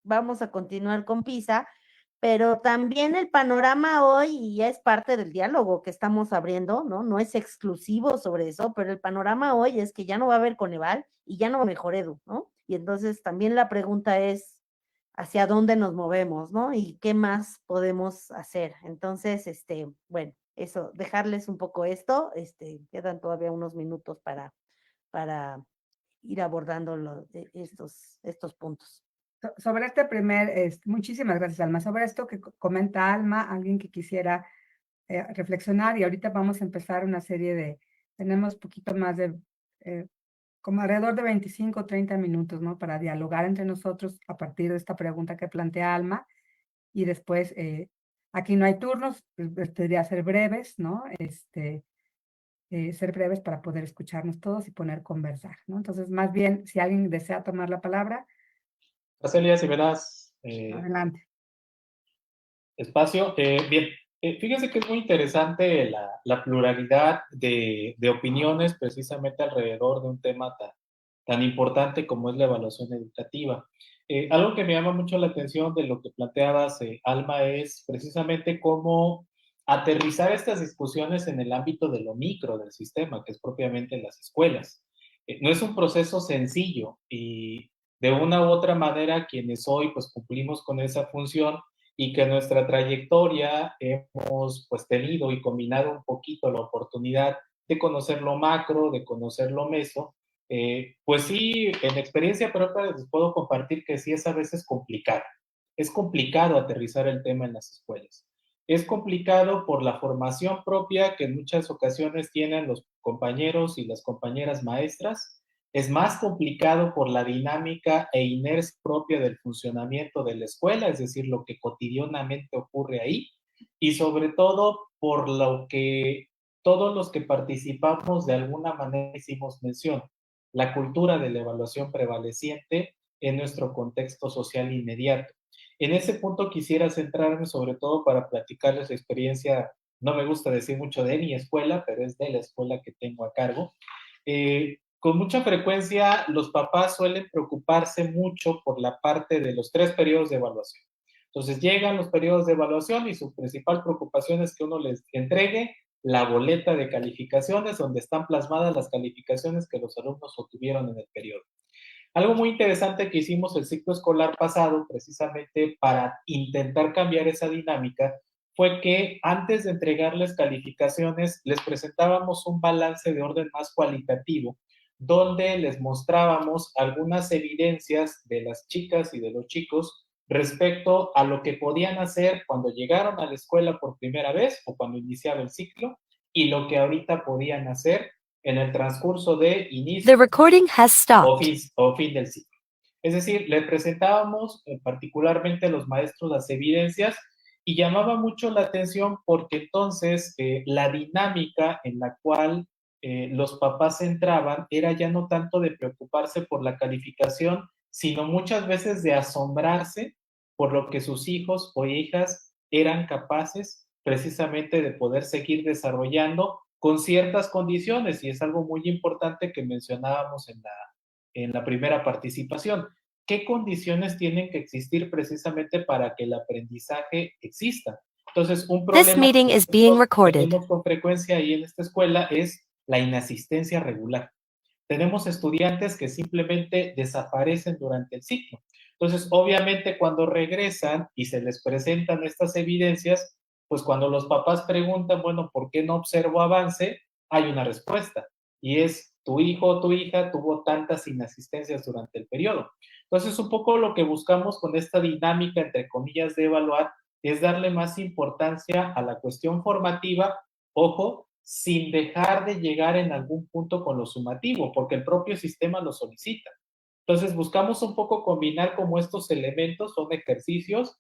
vamos a continuar con PISA, pero también el panorama hoy, y ya es parte del diálogo que estamos abriendo, ¿no? No es exclusivo sobre eso, pero el panorama hoy es que ya no va a haber Coneval y ya no va a haber Mejor Edu, ¿no? Y entonces también la pregunta es hacia dónde nos movemos, ¿no? Y qué más podemos hacer. Entonces, bueno, eso, dejarles un poco esto, quedan todavía unos minutos para ir abordando estos puntos. Sobre este muchísimas gracias, Alma. Sobre esto que comenta Alma, alguien que quisiera reflexionar, y ahorita vamos a empezar una serie tenemos poquito más de, como alrededor de 25 o 30 minutos, ¿no? Para dialogar entre nosotros a partir de esta pregunta que plantea Alma, y después, aquí no hay turnos, debería ser breves, ¿no? Ser breves para poder escucharnos todos y poner conversar, ¿no? Entonces, más bien, si alguien desea tomar la palabra, Arcelia, si me das adelante. espacio. Bien, fíjense que es muy interesante la pluralidad de opiniones precisamente alrededor de un tema tan importante como es la evaluación educativa. Algo que me llama mucho la atención de lo que planteabas, Alma, es precisamente cómo aterrizar estas discusiones en el ámbito de lo micro del sistema, que es propiamente las escuelas. No es un proceso sencillo y de una u otra manera quienes hoy pues cumplimos con esa función y que nuestra trayectoria hemos pues tenido y combinado un poquito la oportunidad de conocer lo macro, de conocer lo meso, pues sí, en experiencia propia les puedo compartir que sí es a veces complicado. Es complicado aterrizar el tema en las escuelas. Es complicado por la formación propia que en muchas ocasiones tienen los compañeros y las compañeras maestras. Es más complicado por la dinámica e inercia propia del funcionamiento de la escuela, es decir, lo que cotidianamente ocurre ahí. Y sobre todo por lo que todos los que participamos de alguna manera hicimos mención, la cultura de la evaluación prevaleciente en nuestro contexto social inmediato. En ese punto quisiera centrarme sobre todo para platicarles la experiencia, no me gusta decir mucho de mi escuela, pero es de la escuela que tengo a cargo. Con mucha frecuencia los papás suelen preocuparse mucho por la parte de los 3 periodos de evaluación. Entonces llegan los periodos de evaluación y su principal preocupación es que uno les entregue la boleta de calificaciones donde están plasmadas las calificaciones que los alumnos obtuvieron en el periodo. Algo muy interesante que hicimos el ciclo escolar pasado, precisamente para intentar cambiar esa dinámica, fue que antes de entregarles calificaciones, les presentábamos un balance de orden más cualitativo, donde les mostrábamos algunas evidencias de las chicas y de los chicos respecto a lo que podían hacer cuando llegaron a la escuela por primera vez o cuando iniciaba el ciclo y lo que ahorita podían hacer en el transcurso de inicio o fin del ciclo. Es decir, le presentábamos particularmente a los maestros las evidencias y llamaba mucho la atención porque entonces la dinámica en la cual los papás entraban era ya no tanto de preocuparse por la calificación, sino muchas veces de asombrarse por lo que sus hijos o hijas eran capaces precisamente de poder seguir desarrollando con ciertas condiciones, y es algo muy importante que mencionábamos en la primera participación. ¿Qué condiciones tienen que existir precisamente para que el aprendizaje exista? Entonces, un problema que tenemos con frecuencia ahí en esta escuela es la inasistencia regular. Tenemos estudiantes que simplemente desaparecen durante el ciclo. Entonces, obviamente, cuando regresan y se les presentan estas evidencias, pues cuando los papás preguntan, bueno, ¿por qué no observo avance? Hay una respuesta, y es tu hijo o tu hija tuvo tantas inasistencias durante el periodo. Entonces, un poco lo que buscamos con esta dinámica, entre comillas, de evaluar, es darle más importancia a la cuestión formativa, ojo, sin dejar de llegar en algún punto con lo sumativo, porque el propio sistema lo solicita. Entonces, buscamos un poco combinar como estos elementos, son ejercicios,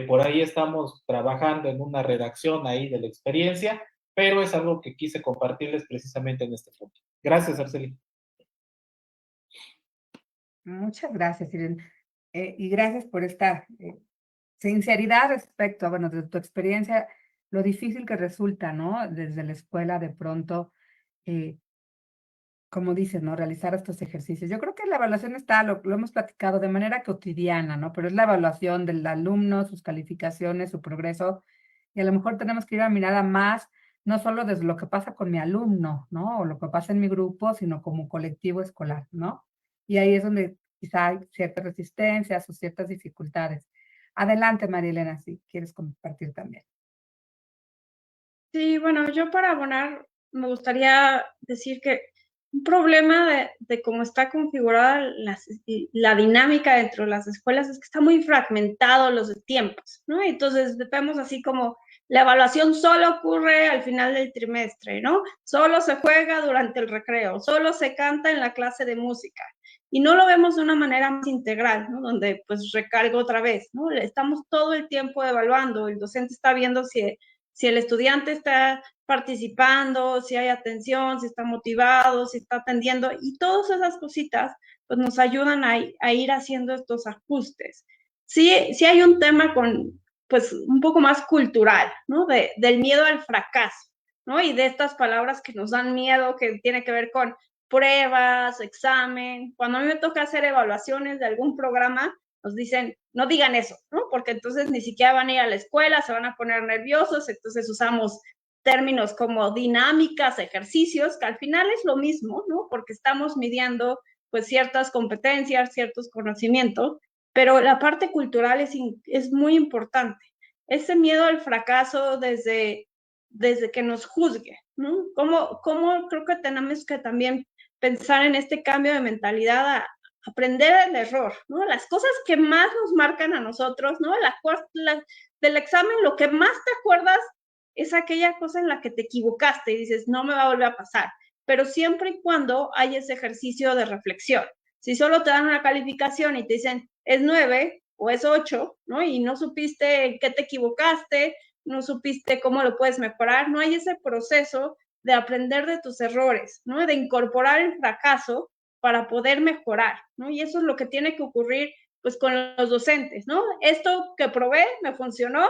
por ahí estamos trabajando en una redacción ahí de la experiencia, pero es algo que quise compartirles precisamente en este punto. Gracias, Arcelia. Muchas gracias, Irene. Y gracias por esta sinceridad respecto a, bueno, de tu experiencia, lo difícil que resulta, ¿no? Desde la escuela de pronto, como dices, ¿no? Realizar estos ejercicios. Yo creo que la evaluación está, lo hemos platicado de manera cotidiana, ¿no? Pero es la evaluación del alumno, sus calificaciones, su progreso, y a lo mejor tenemos que ir a mirar a más, no solo desde lo que pasa con mi alumno, ¿no? O lo que pasa en mi grupo, sino como colectivo escolar, ¿no? Y ahí es donde quizá hay ciertas resistencias o ciertas dificultades. Adelante, María Elena, si quieres compartir también. Sí, bueno, yo para abonar me gustaría decir que un problema de cómo está configurada la dinámica dentro de las escuelas es que está muy fragmentado los tiempos, ¿no? Entonces vemos así como la evaluación solo ocurre al final del trimestre, ¿no? Solo se juega durante el recreo, solo se canta en la clase de música. Y no lo vemos de una manera más integral, ¿no? Donde pues recargo otra vez, ¿no? Estamos todo el tiempo evaluando, el docente está viendo si el estudiante está participando, si hay atención, si está motivado, si está atendiendo, y todas esas cositas pues nos ayudan a ir haciendo estos ajustes. Sí hay un tema pues un poco más cultural, ¿no? Del miedo al fracaso, ¿no? Y de estas palabras que nos dan miedo, que tiene que ver con pruebas, examen. Cuando a mí me toca hacer evaluaciones de algún programa, nos dicen, no digan eso, ¿no? Porque entonces ni siquiera van a ir a la escuela, se van a poner nerviosos, entonces usamos términos como dinámicas, ejercicios, que al final es lo mismo, ¿no? Porque estamos midiendo pues ciertas competencias, ciertos conocimientos, pero la parte cultural es muy importante. Ese miedo al fracaso desde que nos juzgue, ¿no? ¿Cómo creo que tenemos que también pensar en este cambio de mentalidad a aprender el error, ¿no? Las cosas que más nos marcan a nosotros, ¿no? Del examen, lo que más te acuerdas es aquella cosa en la que te equivocaste y dices, no me va a volver a pasar, pero siempre y cuando hay ese ejercicio de reflexión. Si solo te dan una calificación y te dicen, es 9 o es 8, ¿no? Y no supiste en qué te equivocaste, no supiste cómo lo puedes mejorar, no hay ese proceso de aprender de tus errores, ¿no? De incorporar el fracaso para poder mejorar, ¿no? Y eso es lo que tiene que ocurrir pues con los docentes, ¿no? Esto que probé me funcionó,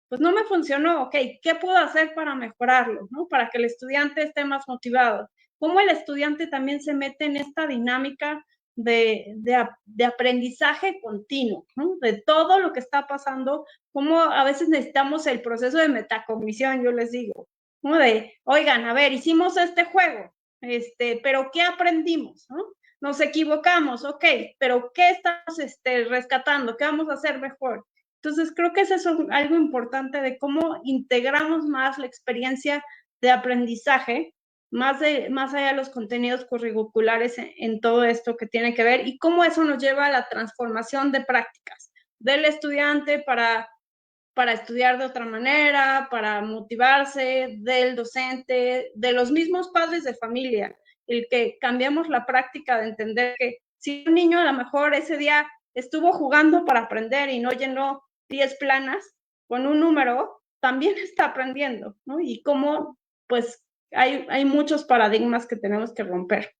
pues no me funcionó, ok, ¿qué puedo hacer para mejorarlo, ¿no? Para que el estudiante esté más motivado. ¿Cómo el estudiante también se mete en esta dinámica de aprendizaje continuo, ¿no? De todo lo que está pasando, cómo a veces necesitamos el proceso de metacognición, yo les digo, ¿no? De, oigan, a ver, hicimos este juego, pero ¿qué aprendimos, no? Nos equivocamos, ok, pero ¿qué estamos rescatando? ¿Qué vamos a hacer mejor? Entonces, creo que eso es algo importante de cómo integramos más la experiencia de aprendizaje, más allá de los contenidos curriculares en todo esto que tiene que ver y cómo eso nos lleva a la transformación de prácticas del estudiante para estudiar de otra manera, para motivarse, del docente, de los mismos padres de familia, el que cambiamos la práctica de entender que si un niño a lo mejor ese día estuvo jugando para aprender y no llenó 10 planas con un número, también está aprendiendo, ¿no? Y cómo, pues, hay muchos paradigmas que tenemos que romper.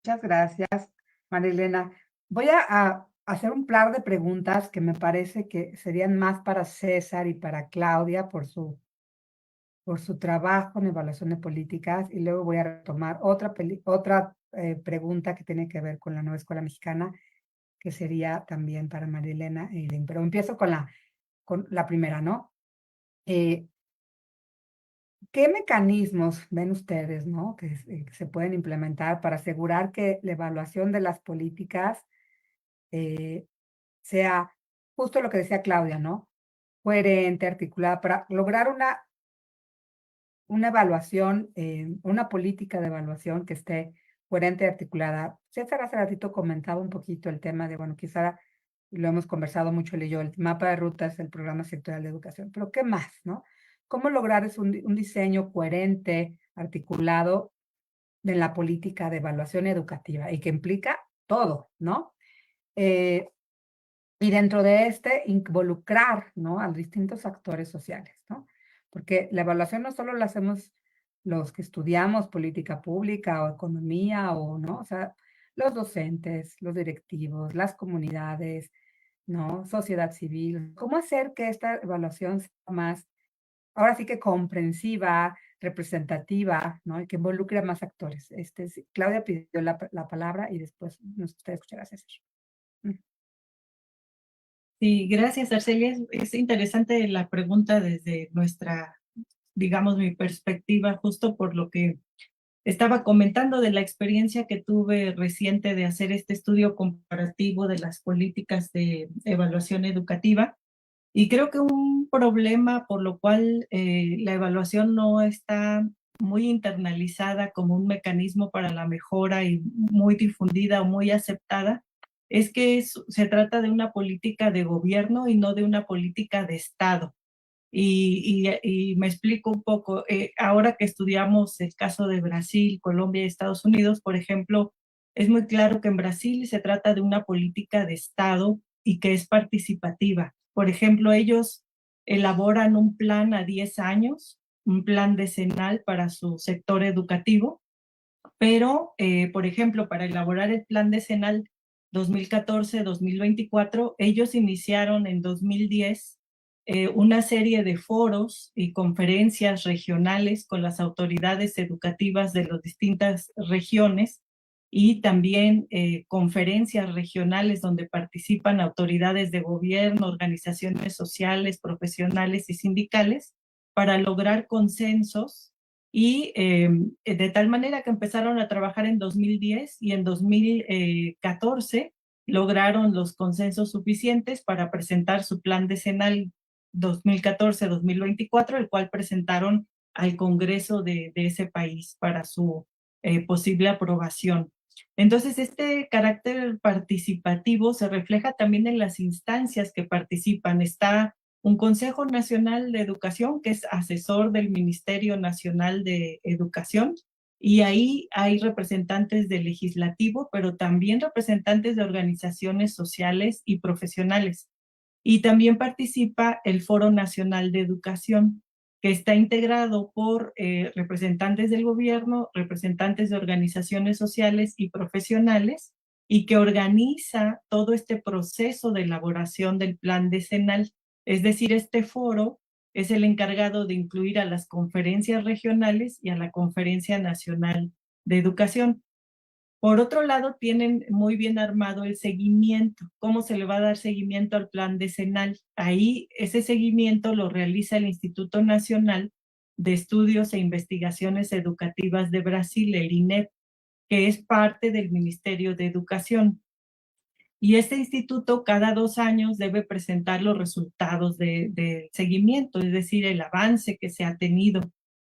Muchas gracias, Marilena. Voy a hacer un par de preguntas que me parece que serían más para César y para Claudia por su trabajo en evaluación de políticas, y luego voy a retomar otra pregunta que tiene que ver con la nueva escuela mexicana, que sería también para Marilena e Irene. Pero empiezo con la primera, ¿no? ¿Qué mecanismos ven ustedes, ¿no? Que se pueden implementar para asegurar que la evaluación de las políticas sea justo lo que decía Claudia, ¿no? Coherente, articulada, para lograr una evaluación, una política de evaluación que esté coherente y articulada? César hace ratito comentaba un poquito el tema de, bueno, quizá lo hemos conversado mucho él y yo, el mapa de rutas del programa sectorial de educación, pero ¿qué más, no? ¿Cómo lograr un diseño coherente, articulado de la política de evaluación educativa y que implica todo, ¿no? Y dentro de involucrar, ¿no?, a los distintos actores sociales, ¿no? Porque la evaluación no solo la hacemos los que estudiamos política pública o economía o, ¿no? O sea, los docentes, los directivos, las comunidades, ¿no? Sociedad civil. ¿Cómo hacer que esta evaluación sea más, ahora sí que comprensiva, representativa, ¿no? Y que involucre a más actores? Sí, Claudia pidió la palabra y después nos gustaría escuchar a César. Sí, gracias, Arcelia. Es interesante la pregunta desde nuestra, digamos, mi perspectiva, justo por lo que estaba comentando de la experiencia que tuve reciente de hacer este estudio comparativo de las políticas de evaluación educativa. Y creo que un problema por lo cual la evaluación no está muy internalizada como un mecanismo para la mejora y muy difundida o muy aceptada, es que se trata de una política de gobierno y no de una política de Estado. Y me explico un poco. Ahora que estudiamos el caso de Brasil, Colombia y Estados Unidos, por ejemplo, es muy claro que en Brasil se trata de una política de Estado y que es participativa. Por ejemplo, ellos elaboran un plan a 10 años, un plan decenal para su sector educativo, pero, por ejemplo, para elaborar el plan decenal 2014-2024, ellos iniciaron en 2010 una serie de foros y conferencias regionales con las autoridades educativas de las distintas regiones y también conferencias regionales donde participan autoridades de gobierno, organizaciones sociales, profesionales y sindicales para lograr consensos y de tal manera que empezaron a trabajar en 2010 y en 2014 lograron los consensos suficientes para presentar su plan decenal 2014-2024, el cual presentaron al Congreso de ese país para su posible aprobación. Entonces, este carácter participativo se refleja también en las instancias que participan. Está un Consejo Nacional de Educación, que es asesor del Ministerio Nacional de Educación, y ahí hay representantes del legislativo, pero también representantes de organizaciones sociales y profesionales. Y también participa el Foro Nacional de Educación, que está integrado por representantes del gobierno, representantes de organizaciones sociales y profesionales, y que organiza todo este proceso de elaboración del plan decenal. Es decir, este foro es el encargado de incluir a las conferencias regionales y a la Conferencia Nacional de Educación. Por otro lado, tienen muy bien armado el seguimiento. ¿Cómo se le va a dar seguimiento al plan decenal? Ahí ese seguimiento lo realiza el Instituto Nacional de Estudios e Investigaciones Educativas de Brasil, el INEP, que es parte del Ministerio de Educación. Y este instituto cada 2 años debe presentar los resultados del seguimiento, es decir, el avance que se ha tenido.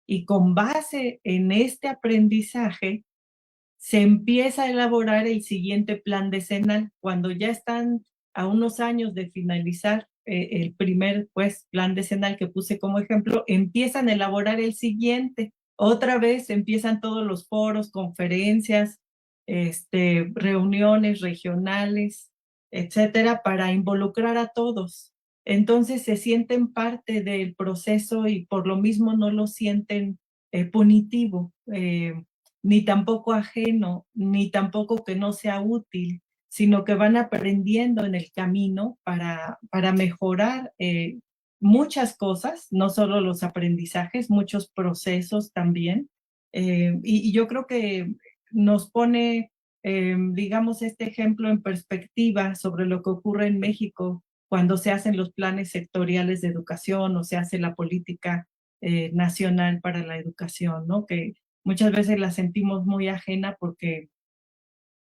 Y con base en este aprendizaje, se empieza a elaborar el siguiente plan decenal. Cuando ya están a unos años de finalizar el primer plan decenal que puse como ejemplo, empiezan a elaborar el siguiente. Otra vez empiezan todos los foros, conferencias, reuniones regionales, etcétera, para involucrar a todos. Entonces se sienten parte del proceso y por lo mismo no lo sienten punitivo. Ni tampoco ajeno, ni tampoco que no sea útil, sino que van aprendiendo en el camino para mejorar muchas cosas, no solo los aprendizajes, muchos procesos también. Y yo creo que nos pone, digamos, este ejemplo en perspectiva sobre lo que ocurre en México cuando se hacen los planes sectoriales de educación o se hace la política nacional para la educación, ¿no? Que muchas veces la sentimos muy ajena porque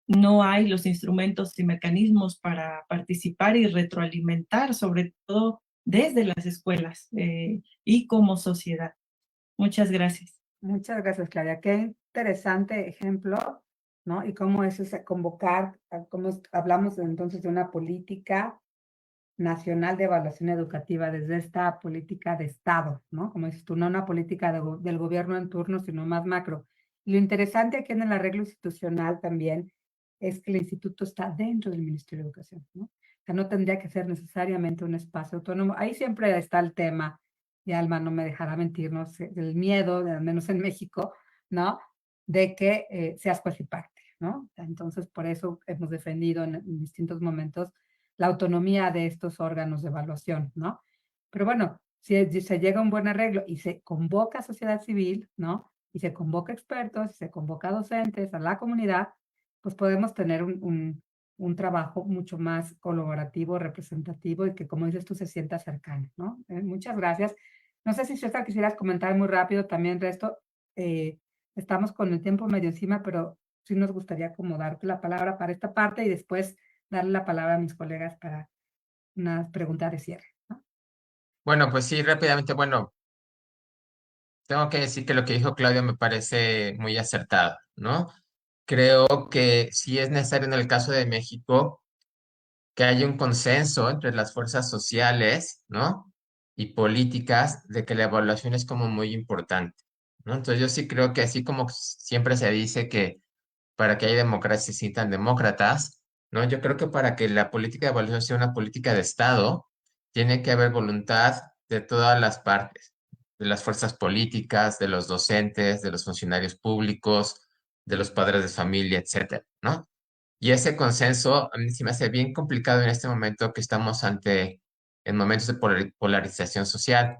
no hay los instrumentos y mecanismos para participar y retroalimentar, sobre todo desde las escuelas y como sociedad. Muchas gracias. Muchas gracias, Claudia. Qué interesante ejemplo, ¿no? Y cómo eso es convocar, cómo hablamos entonces de una política nacional de evaluación educativa desde esta política de Estado, ¿no? Como dices tú, no una política del gobierno en turno, sino más macro. Y lo interesante aquí en el arreglo institucional también es que el instituto está dentro del Ministerio de Educación, ¿no? O sea, no tendría que ser necesariamente un espacio autónomo. Ahí siempre está el tema, y Alma no me dejará mentirnos, del miedo, al menos en México, ¿no? De que seas juez y parte, ¿no? Entonces, por eso hemos defendido en distintos momentos la autonomía de estos órganos de evaluación, ¿no? Pero bueno, si se llega a un buen arreglo y se convoca a sociedad civil, ¿no? Y se convoca expertos, y se convoca a docentes, a la comunidad, pues podemos tener un trabajo mucho más colaborativo, representativo y que, como dices tú, se sienta cercano, ¿no? Muchas gracias. No sé si César quisieras comentar muy rápido también resto. Estamos con el tiempo medio encima, pero sí nos gustaría como darte la palabra para esta parte y después darle la palabra a mis colegas para unas preguntas de cierre, ¿no? Bueno, pues sí, rápidamente, bueno, tengo que decir que lo que dijo Claudio me parece muy acertado, ¿no? Creo que sí es necesario en el caso de México que haya un consenso entre las fuerzas sociales, ¿no? Y políticas de que la evaluación es como muy importante, ¿no? Entonces yo sí creo que así como siempre se dice que para que haya democracia se necesitan demócratas, ¿no? Yo creo que para que la política de evaluación sea una política de Estado, tiene que haber voluntad de todas las partes, de las fuerzas políticas, de los docentes, de los funcionarios públicos, de los padres de familia, etcétera, ¿no? Y ese consenso a mí se me hace bien complicado en este momento que estamos ante en momentos de polarización social,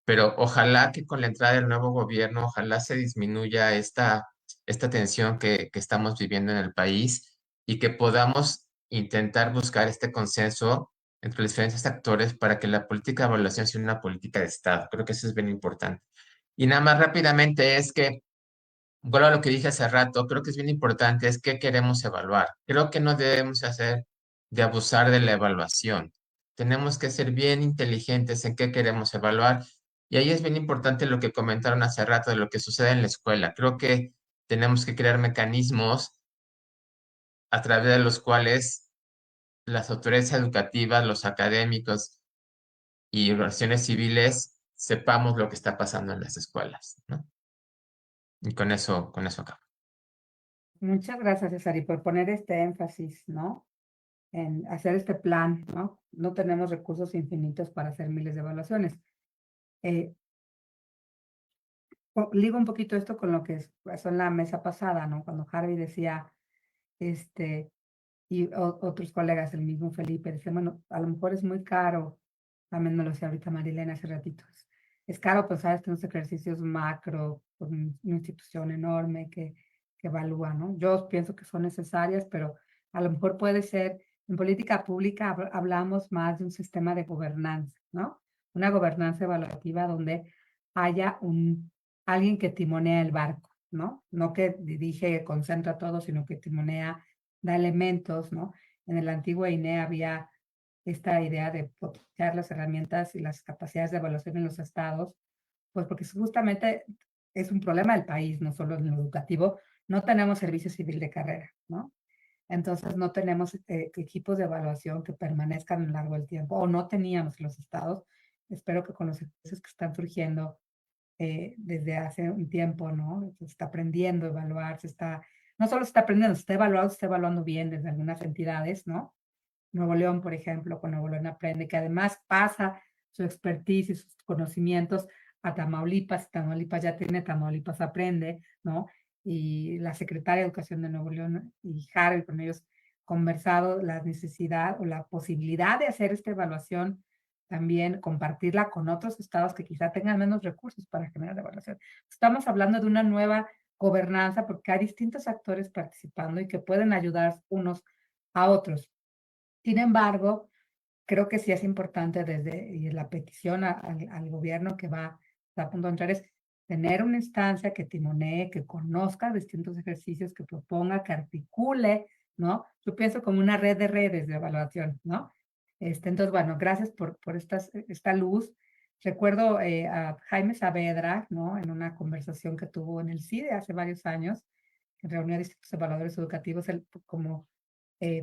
pero ojalá que con la entrada del nuevo gobierno, ojalá se disminuya esta tensión que estamos viviendo en el país y que podamos intentar buscar este consenso entre los diferentes actores para que la política de evaluación sea una política de Estado. Creo que eso es bien importante. Y nada más rápidamente es que vuelvo a lo que dije hace rato, creo que es bien importante, es qué queremos evaluar. Creo que no debemos hacer de abusar de la evaluación. Tenemos que ser bien inteligentes en qué queremos evaluar. Y ahí es bien importante lo que comentaron hace rato de lo que sucede en la escuela. Creo que tenemos que crear mecanismos a través de los cuales las autoridades educativas, los académicos y organizaciones civiles sepamos lo que está pasando en las escuelas, ¿no? Y con eso acabo. Muchas gracias, César, y por poner este énfasis, ¿no? En hacer este plan, ¿no? No tenemos recursos infinitos para hacer miles de evaluaciones. Ligo un poquito esto con lo que pasó en la mesa pasada, ¿no? Cuando Harvey decía, y otros colegas, el mismo Felipe, decían, bueno, a lo mejor es muy caro, también me lo decía ahorita Marilena hace ratitos, es caro pensar en unos ejercicios macro, con una institución enorme que evalúa, ¿no? Yo pienso que son necesarias, pero a lo mejor puede ser, en política pública hablamos más de un sistema de gobernanza, ¿no? Una gobernanza evaluativa donde haya alguien que timonea el barco, ¿no? No que dirige, concentra todo, sino que timonea, da elementos, ¿no? En el antiguo INE había esta idea de potenciar las herramientas y las capacidades de evaluación en los estados, pues porque justamente es un problema del país, no solo en lo educativo, no tenemos servicio civil de carrera, ¿no? Entonces no tenemos equipos de evaluación que permanezcan a lo largo del tiempo, o no teníamos en los estados. Espero que con los ejercicios que están surgiendo desde hace un tiempo, ¿no? Se está aprendiendo a evaluar, no solo se está aprendiendo, se está evaluando bien desde algunas entidades, ¿no? Nuevo León, por ejemplo, con Nuevo León Aprende, que además pasa su expertise y sus conocimientos a Tamaulipas, Tamaulipas ya tiene Tamaulipas Aprende, ¿no? Y la secretaria de Educación de Nuevo León y Harvey, con ellos conversado la necesidad o la posibilidad de hacer esta evaluación, también compartirla con otros estados que quizá tengan menos recursos para generar la evaluación. Estamos hablando de una nueva gobernanza porque hay distintos actores participando y que pueden ayudar unos a otros. Sin embargo, creo que sí es importante y la petición al gobierno que está a punto de entrar es tener una instancia que timonee, que conozca distintos ejercicios, que proponga, que articule, ¿no? Yo pienso como una red de redes de evaluación, ¿no? Entonces, bueno, gracias por esta luz. Recuerdo a Jaime Saavedra, ¿no? En una conversación que tuvo en el CIDE hace varios años, que reunió a distintos evaluadores educativos, él como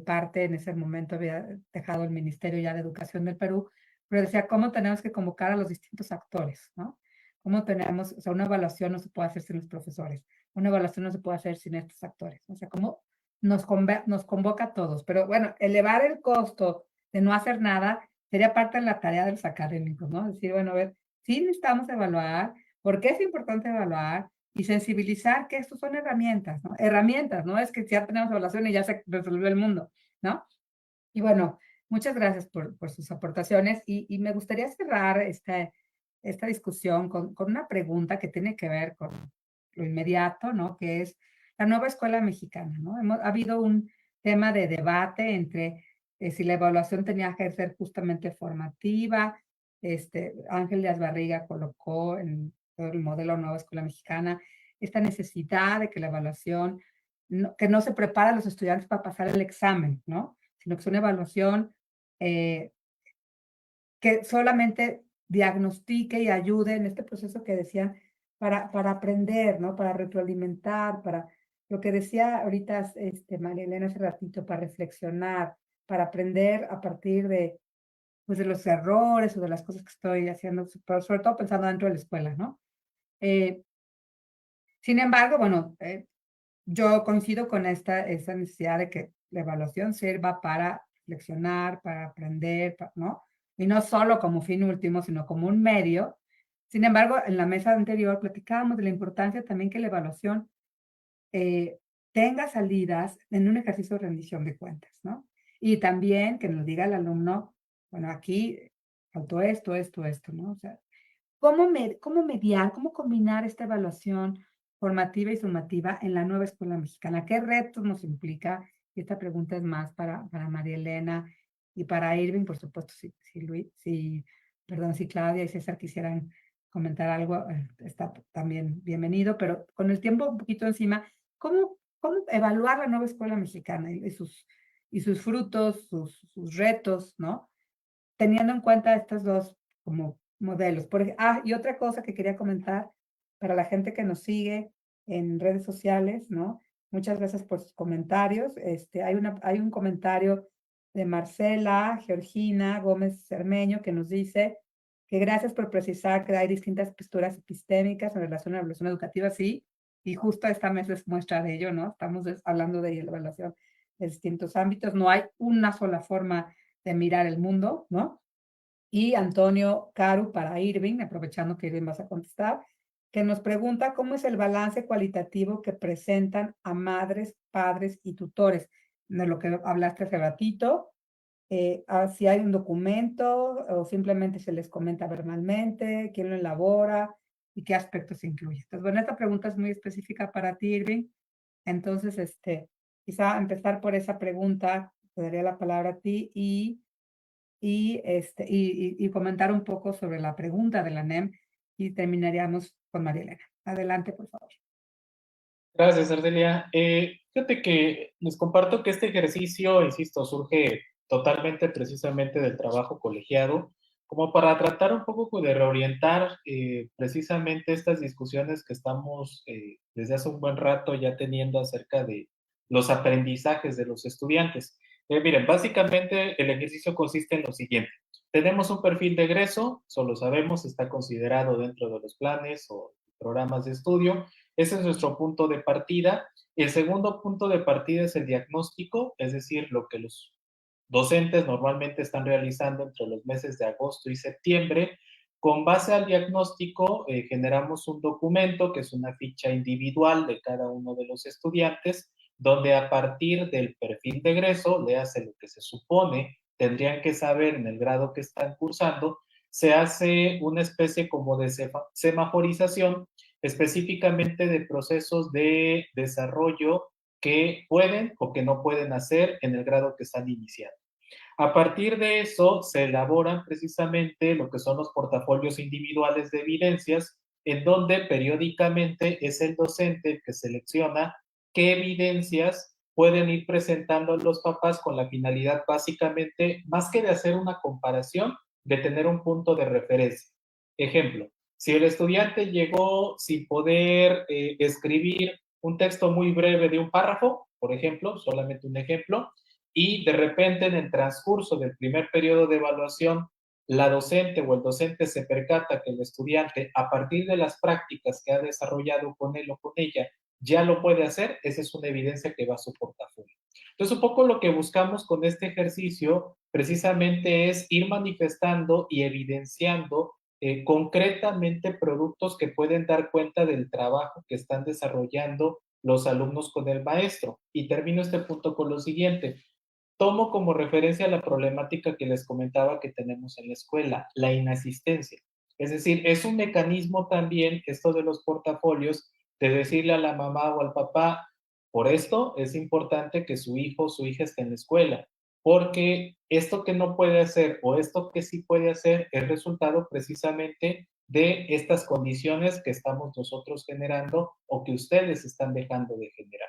parte en ese momento había dejado el Ministerio ya de Educación del Perú, pero decía cómo tenemos que convocar a los distintos actores, ¿no? Cómo tenemos, o sea, una evaluación no se puede hacer sin los profesores, una evaluación no se puede hacer sin estos actores, o sea, cómo nos convoca a todos. Pero bueno, elevar el costo de no hacer nada sería parte de la tarea de los académicos, ¿no? Decir, bueno, a ver, sí necesitamos evaluar, por qué es importante evaluar y sensibilizar que estos son herramientas, ¿no? Herramientas, no es que ya tenemos evaluación y ya se resolvió el mundo, ¿no? Y bueno, muchas gracias por sus aportaciones y me gustaría cerrar esta discusión con una pregunta que tiene que ver con lo inmediato, ¿no? Que es la nueva escuela mexicana, ¿no? Ha habido un tema de debate entre si la evaluación tenía que ser justamente formativa. Ángel Díaz Barriga colocó en todo el modelo Nueva Escuela Mexicana esta necesidad de que la evaluación, que no se prepara a los estudiantes para pasar el examen, ¿no? Sino que es una evaluación eh, que solamente diagnostique y ayude en este proceso que decían para aprender, ¿no? Para retroalimentar, para lo que decía ahorita María Elena hace ratito, para reflexionar, para aprender a partir de, pues, de los errores o de las cosas que estoy haciendo, pero sobre todo pensando dentro de la escuela, ¿no? Eh, Sin embargo, bueno, yo coincido con esa necesidad de que la evaluación sirva para reflexionar, para aprender, ¿no? Y no solo como fin último, sino como un medio. Sin embargo, en la mesa anterior platicábamos de la importancia también que la evaluación eh, tenga salidas en un ejercicio de rendición de cuentas, ¿no? Y también que nos diga el alumno, bueno, aquí faltó esto, ¿no? O sea, cómo mediar, cómo combinar esta evaluación formativa y sumativa en la nueva escuela mexicana? ¿Qué retos nos implica? Y esta pregunta es más para María Elena y para Irving, por supuesto, si Claudia y César quisieran comentar algo, está también bienvenido, pero con el tiempo un poquito encima, ¿cómo evaluar la nueva escuela mexicana y sus frutos, sus retos, ¿no? Teniendo en cuenta estos dos como modelos. Y otra cosa que quería comentar para la gente que nos sigue en redes sociales, ¿no? Muchas gracias por sus comentarios. Hay un comentario de Marcela Georgina Gómez Cermeño que nos dice que gracias por precisar que hay distintas posturas epistémicas en relación a la evaluación educativa, sí, y justo esta mesa es muestra de ello, ¿no? Estamos hablando de la evaluación de distintos ámbitos, no hay una sola forma de mirar el mundo, ¿no? Y Antonio Caru para Irving, aprovechando que Irving vas a contestar, que nos pregunta cómo es el balance cualitativo que presentan a madres, padres y tutores, de lo que hablaste hace ratito, si hay un documento o simplemente se les comenta verbalmente, quién lo elabora y qué aspectos incluye. Entonces, bueno, esta pregunta es muy específica para ti, Irving. Entonces, quizá empezar por esa pregunta, te daría la palabra a ti y comentar un poco sobre la pregunta de la NEM y terminaríamos con María Elena. Adelante, por favor. Gracias, Ardelia. Fíjate que les comparto que este ejercicio, insisto, surge totalmente precisamente del trabajo colegiado, como para tratar un poco de reorientar precisamente estas discusiones que estamos desde hace un buen rato ya teniendo acerca de los aprendizajes de los estudiantes. Miren, básicamente el ejercicio consiste en lo siguiente. Tenemos un perfil de egreso, solo sabemos, está considerado dentro de los planes o programas de estudio. Ese es nuestro punto de partida. El segundo punto de partida es el diagnóstico, es decir, lo que los docentes normalmente están realizando entre los meses de agosto y septiembre. Con base al diagnóstico, generamos un documento que es una ficha individual de cada uno de los estudiantes, donde a partir del perfil de egreso, le hace lo que se supone tendrían que saber en el grado que están cursando, se hace una especie como de semaforización específicamente de procesos de desarrollo que pueden o que no pueden hacer en el grado que están iniciando. A partir de eso se elaboran precisamente lo que son los portafolios individuales de evidencias, en donde periódicamente es el docente el que selecciona qué evidencias pueden ir presentando a los papás con la finalidad básicamente, más que de hacer una comparación, de tener un punto de referencia. Ejemplo, si el estudiante llegó sin poder escribir un texto muy breve de un párrafo, por ejemplo, solamente un ejemplo, y de repente en el transcurso del primer periodo de evaluación, la docente o el docente se percata que el estudiante, a partir de las prácticas que ha desarrollado con él o con ella, ya lo puede hacer, esa es una evidencia que va a su portafolio. Entonces, un poco lo que buscamos con este ejercicio precisamente es ir manifestando y evidenciando concretamente productos que pueden dar cuenta del trabajo que están desarrollando los alumnos con el maestro. Y termino este punto con lo siguiente. Tomo como referencia la problemática que les comentaba que tenemos en la escuela, la inasistencia. Es decir, es un mecanismo también, esto de los portafolios, de decirle a la mamá o al papá, por esto es importante que su hijo o su hija esté en la escuela, porque esto que no puede hacer o esto que sí puede hacer es resultado precisamente de estas condiciones que estamos nosotros generando o que ustedes están dejando de generar.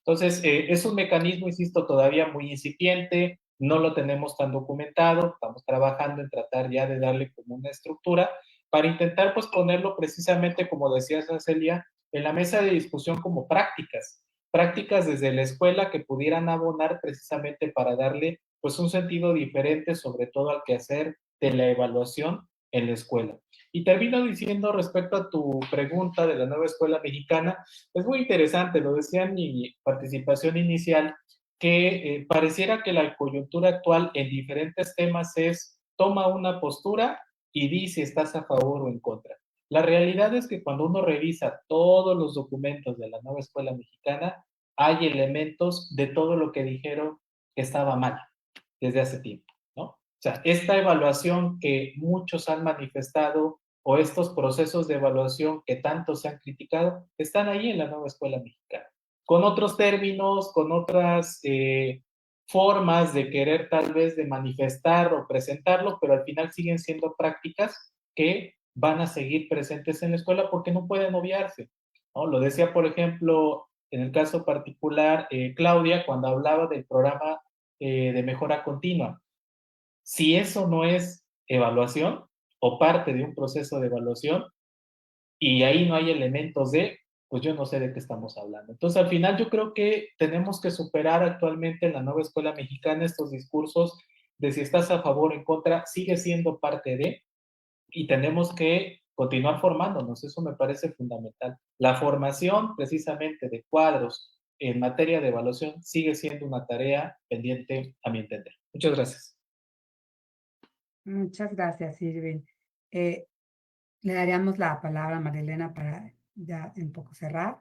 Entonces, es un mecanismo, insisto, todavía muy incipiente, no lo tenemos tan documentado, estamos trabajando en tratar ya de darle como una estructura para intentar pues ponerlo precisamente, como decía Celia, en la mesa de discusión como prácticas desde la escuela que pudieran abonar precisamente para darle pues un sentido diferente, sobre todo al quehacer de la evaluación en la escuela. Y termino diciendo respecto a tu pregunta de la nueva escuela mexicana, es muy interesante, lo decía en mi participación inicial, que pareciera que la coyuntura actual en diferentes temas es toma una postura y di si estás a favor o en contra. La realidad es que cuando uno revisa todos los documentos de la nueva escuela mexicana, hay elementos de todo lo que dijeron que estaba mal desde hace tiempo, ¿no? O sea, esta evaluación que muchos han manifestado o estos procesos de evaluación que tanto se han criticado, están ahí en la nueva escuela mexicana. Con otros términos, con otras formas de querer tal vez de manifestar o presentarlo, pero al final siguen siendo prácticas que van a seguir presentes en la escuela porque no pueden obviarse, ¿no? Lo decía, por ejemplo, en el caso particular, Claudia, cuando hablaba del programa de mejora continua. Si eso no es evaluación o parte de un proceso de evaluación y ahí no hay elementos de, pues yo no sé de qué estamos hablando. Entonces, al final yo creo que tenemos que superar actualmente en la nueva escuela mexicana estos discursos de si estás a favor o en contra, sigue siendo parte de, y tenemos que continuar formándonos, eso me parece fundamental. La formación precisamente de cuadros en materia de evaluación sigue siendo una tarea pendiente a mi entender. Muchas gracias. Muchas gracias, Irving. Le daríamos la palabra a Marilena para ya un poco cerrar.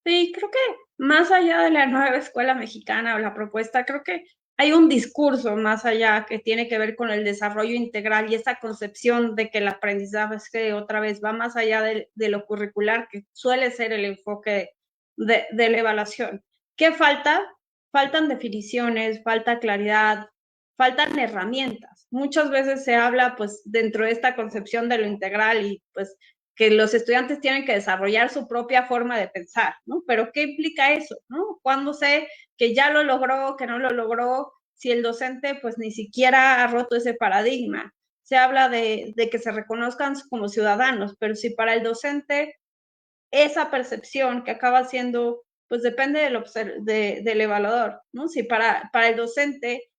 Sí, creo que más allá de la nueva escuela mexicana o la propuesta, creo que hay un discurso más allá que tiene que ver con el desarrollo integral y esa concepción de que el aprendizaje es que otra vez va más allá de lo curricular, que suele ser el enfoque de la evaluación. ¿Qué falta? Faltan definiciones, falta claridad, faltan herramientas. Muchas veces se habla pues dentro de esta concepción de lo integral y pues que los estudiantes tienen que desarrollar su propia forma de pensar, ¿no? Pero ¿qué implica eso, no? ¿Cuándo sé que ya lo logró, que no lo logró, si el docente pues ni siquiera ha roto ese paradigma? Se habla de que se reconozcan como ciudadanos, pero si para el docente esa percepción que acaba siendo, pues depende del evaluador, ¿no? Si para el docente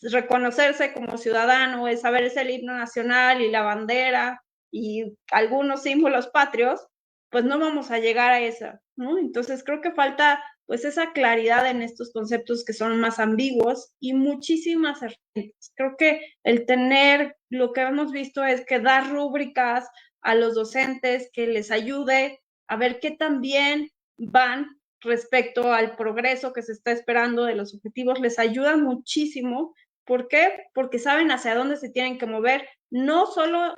reconocerse como ciudadano es saberse el himno nacional y la bandera y algunos símbolos patrios, pues no vamos a llegar a esa, ¿no? Entonces creo que falta pues esa claridad en estos conceptos que son más ambiguos y muchísimas herramientas. Creo que el tener, lo que hemos visto es que dar rúbricas a los docentes que les ayude a ver qué tan bien van respecto al progreso que se está esperando de los objetivos, les ayuda muchísimo. ¿Por qué? Porque saben hacia dónde se tienen que mover, no solo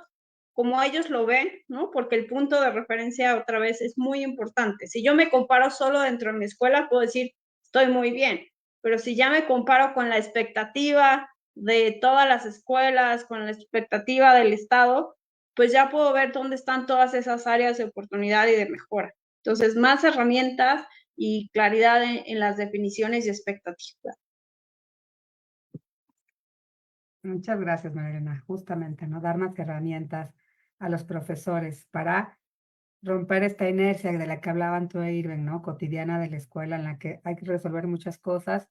como ellos lo ven, ¿no? Porque el punto de referencia otra vez es muy importante. Si yo me comparo solo dentro de mi escuela, puedo decir, estoy muy bien, pero si ya me comparo con la expectativa de todas las escuelas, con la expectativa del Estado, pues ya puedo ver dónde están todas esas áreas de oportunidad y de mejora. Entonces, más herramientas y claridad en las definiciones y expectativas. Muchas gracias, Marilena. Justamente, ¿no? Dar más herramientas a los profesores para romper esta inercia de la que hablaban tú e Irving, ¿no? Cotidiana de la escuela, en la que hay que resolver muchas cosas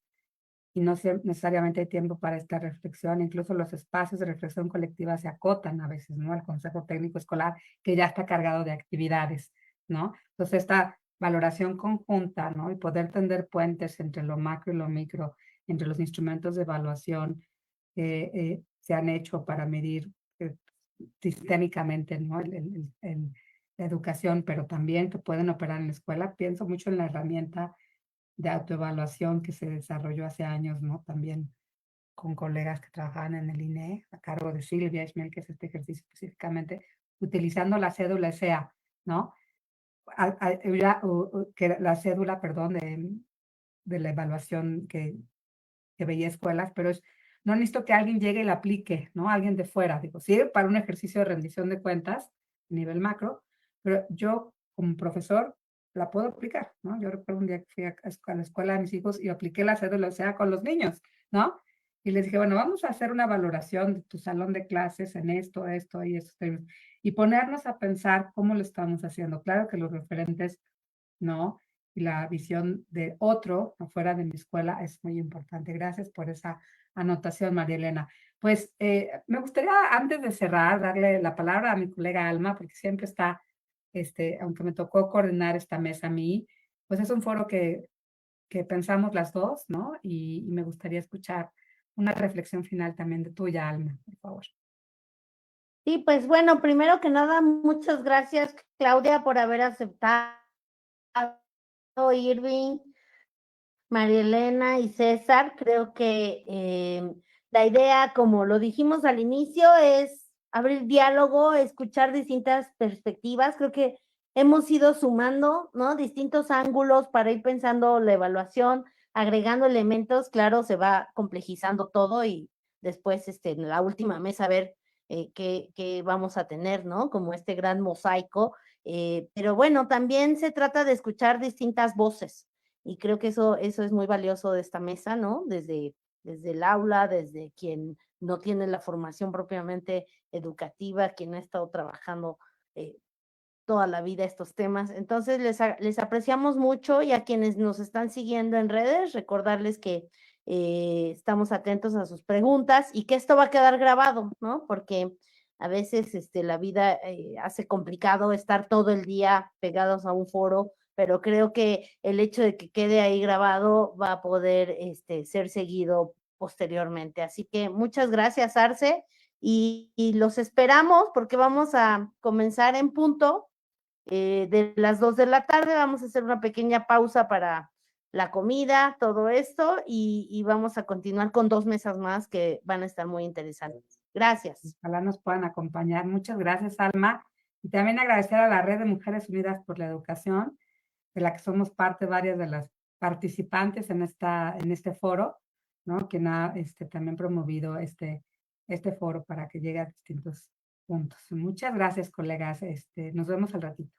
y no necesariamente hay tiempo para esta reflexión. Incluso los espacios de reflexión colectiva se acotan a veces, ¿no? Al Consejo Técnico Escolar, que ya está cargado de actividades, ¿no? Entonces, esta valoración conjunta, ¿no? Y poder tender puentes entre lo macro y lo micro, entre los instrumentos de evaluación que se han hecho para medir sistémicamente, ¿no? La educación, pero también que pueden operar en la escuela. Pienso mucho en la herramienta de autoevaluación que se desarrolló hace años, ¿no? También con colegas que trabajaban en el INE, a cargo de Silvia Ismael, que es este ejercicio específicamente, utilizando la cédula SEA, ¿no? Que la cédula, perdón, de la evaluación que veía escuelas, pero no necesito que alguien llegue y la aplique, ¿no? Alguien de fuera, digo, sirve para un ejercicio de rendición de cuentas a nivel macro, pero yo como profesor la puedo aplicar, ¿no? Yo recuerdo un día que fui a la escuela de mis hijos y apliqué la cédula SEA con los niños, ¿no? Y les dije, bueno, vamos a hacer una valoración de tu salón de clases en esto, esto y esto, y ponernos a pensar cómo lo estamos haciendo. Claro que los referentes, ¿no? Y la visión de otro afuera de mi escuela es muy importante. Gracias por esa anotación, María Elena. Pues me gustaría, antes de cerrar, darle la palabra a mi colega Alma, porque siempre está, aunque me tocó coordinar esta mesa a mí, pues es un foro que pensamos las dos, ¿no? Y me gustaría escuchar una reflexión final también de tuya, Alma, por favor. Sí, pues bueno, primero que nada, muchas gracias, Claudia, por haber aceptado, Irving, María Elena y César. Creo que la idea, como lo dijimos al inicio, es abrir diálogo, escuchar distintas perspectivas. Creo que hemos ido sumando, ¿no? Distintos ángulos para ir pensando la evaluación, agregando elementos. Claro, se va complejizando todo y después en la última mesa a ver qué vamos a tener, ¿no? Como este gran mosaico. Pero bueno, también se trata de escuchar distintas voces. Y creo que eso es muy valioso de esta mesa, ¿no? Desde el aula, desde quien no tiene la formación propiamente educativa, quien ha estado trabajando toda la vida estos temas. Entonces, les apreciamos mucho, y a quienes nos están siguiendo en redes, recordarles que estamos atentos a sus preguntas y que esto va a quedar grabado, ¿no? Porque a veces la vida hace complicado estar todo el día pegados a un foro, pero creo que el hecho de que quede ahí grabado va a poder ser seguido posteriormente. Así que muchas gracias, Arce, y los esperamos porque vamos a comenzar en punto de las 2 de la tarde. Vamos a hacer una pequeña pausa para la comida, todo esto, y vamos a continuar con 2 mesas más que van a estar muy interesantes. Gracias. Ojalá nos puedan acompañar. Muchas gracias, Alma. Y también agradecer a la Red de Mujeres Unidas por la Educación, de la que somos parte varias de las participantes en este foro, ¿no? Que ha también promovido este foro para que llegue a distintos puntos. Muchas gracias, colegas. Nos vemos al ratito.